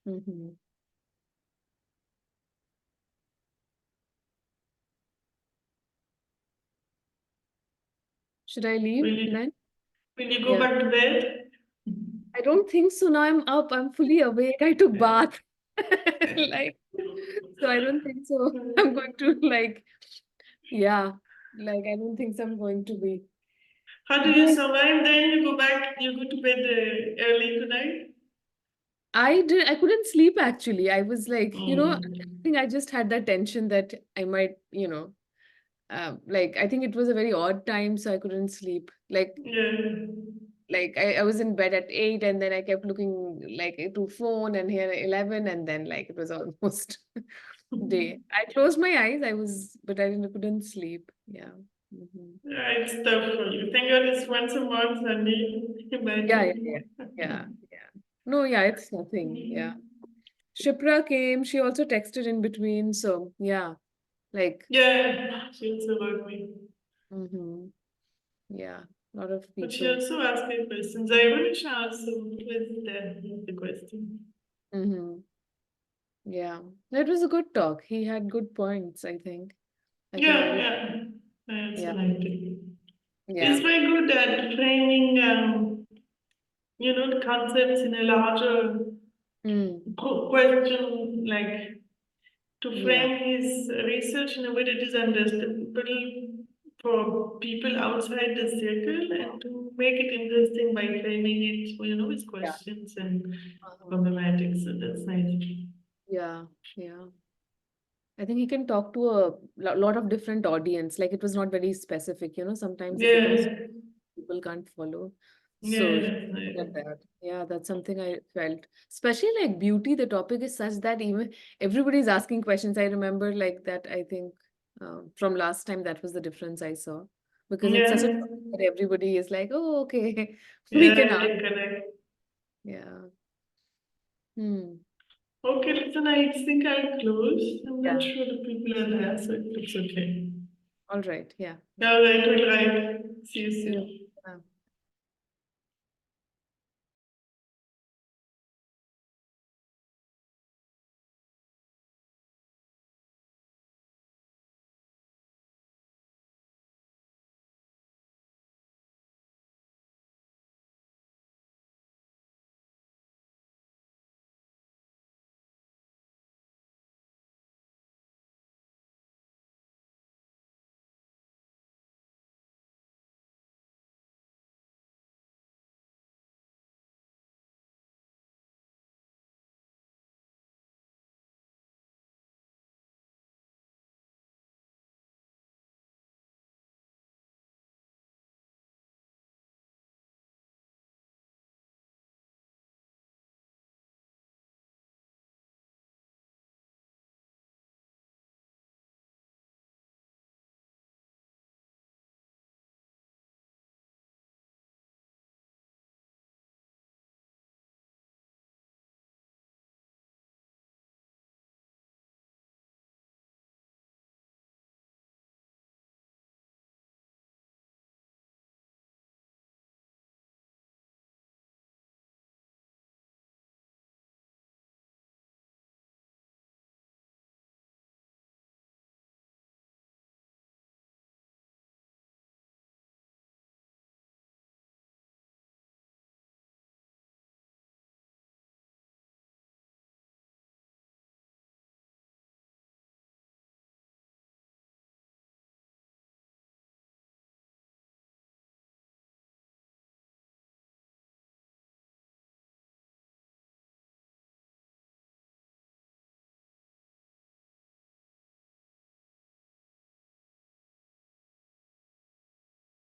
[SPEAKER 6] Mm-hmm. Should I leave then?
[SPEAKER 2] Will you go
[SPEAKER 6] Yeah.
[SPEAKER 2] back to bed?
[SPEAKER 6] I don't think so. Now I'm up. I'm fully awake. I took bath. Like, so I don't think so. I'm going to yeah, I don't think so I'm going to be.
[SPEAKER 2] How do you
[SPEAKER 6] But
[SPEAKER 2] survive then? You go back, you go to bed early tonight?
[SPEAKER 6] I couldn't sleep actually. I was like, I
[SPEAKER 2] Mm.
[SPEAKER 6] think I just had that tension that I might, I think it was a very odd time, so I couldn't sleep.
[SPEAKER 2] Yeah.
[SPEAKER 6] I was in bed at 8 and then I kept looking to phone and here 11 and then it was almost day. I closed my eyes, but I couldn't sleep. Yeah.
[SPEAKER 2] Yeah, it's tough for you. Thank God it's once a month, Sunday.
[SPEAKER 6] Yeah.
[SPEAKER 2] Imagine.
[SPEAKER 6] No, yeah, it's nothing. Yeah. Shipra came, she also texted in between, so yeah,
[SPEAKER 2] Yeah, she also wrote me.
[SPEAKER 6] yeah, a lot of
[SPEAKER 2] But she
[SPEAKER 6] people.
[SPEAKER 2] also asked me questions. I want to also with the question.
[SPEAKER 6] Yeah, it was a good talk. He had good points, I think. I think
[SPEAKER 2] Yeah,
[SPEAKER 6] every
[SPEAKER 2] yeah. I also
[SPEAKER 6] yeah,
[SPEAKER 2] liked it.
[SPEAKER 6] yeah,
[SPEAKER 2] It's very good at framing, the concepts in a larger question, like to
[SPEAKER 6] yeah,
[SPEAKER 2] frame his research in a way that is understandable for people outside the circle and to make it interesting by framing it, with
[SPEAKER 6] yeah.
[SPEAKER 2] questions and
[SPEAKER 6] Uh-huh.
[SPEAKER 2] problematics. So that's nice.
[SPEAKER 6] Yeah. I think he can talk to a lot of different audience. Like it was not very specific, sometimes it becomes
[SPEAKER 2] Yeah,
[SPEAKER 6] people can't follow.
[SPEAKER 2] yeah,
[SPEAKER 6] So he
[SPEAKER 2] that's nice.
[SPEAKER 6] did that. Yeah, that's something I felt. Especially like beauty, the topic is such that even everybody's asking questions. I remember like that, I think from last time, that was the difference I saw. Because it's such a
[SPEAKER 2] Yeah,
[SPEAKER 6] topic that everybody is like, oh, okay, we
[SPEAKER 2] yeah,
[SPEAKER 6] can
[SPEAKER 2] I
[SPEAKER 6] ask.
[SPEAKER 2] can connect.
[SPEAKER 6] Yeah. Hmm.
[SPEAKER 2] Okay, listen, I think I'll close. I'm not
[SPEAKER 6] Yeah.
[SPEAKER 2] sure the people are there, so it looks okay.
[SPEAKER 6] All right. Yeah.
[SPEAKER 2] All right, we'll write. See you
[SPEAKER 6] See you.
[SPEAKER 2] soon.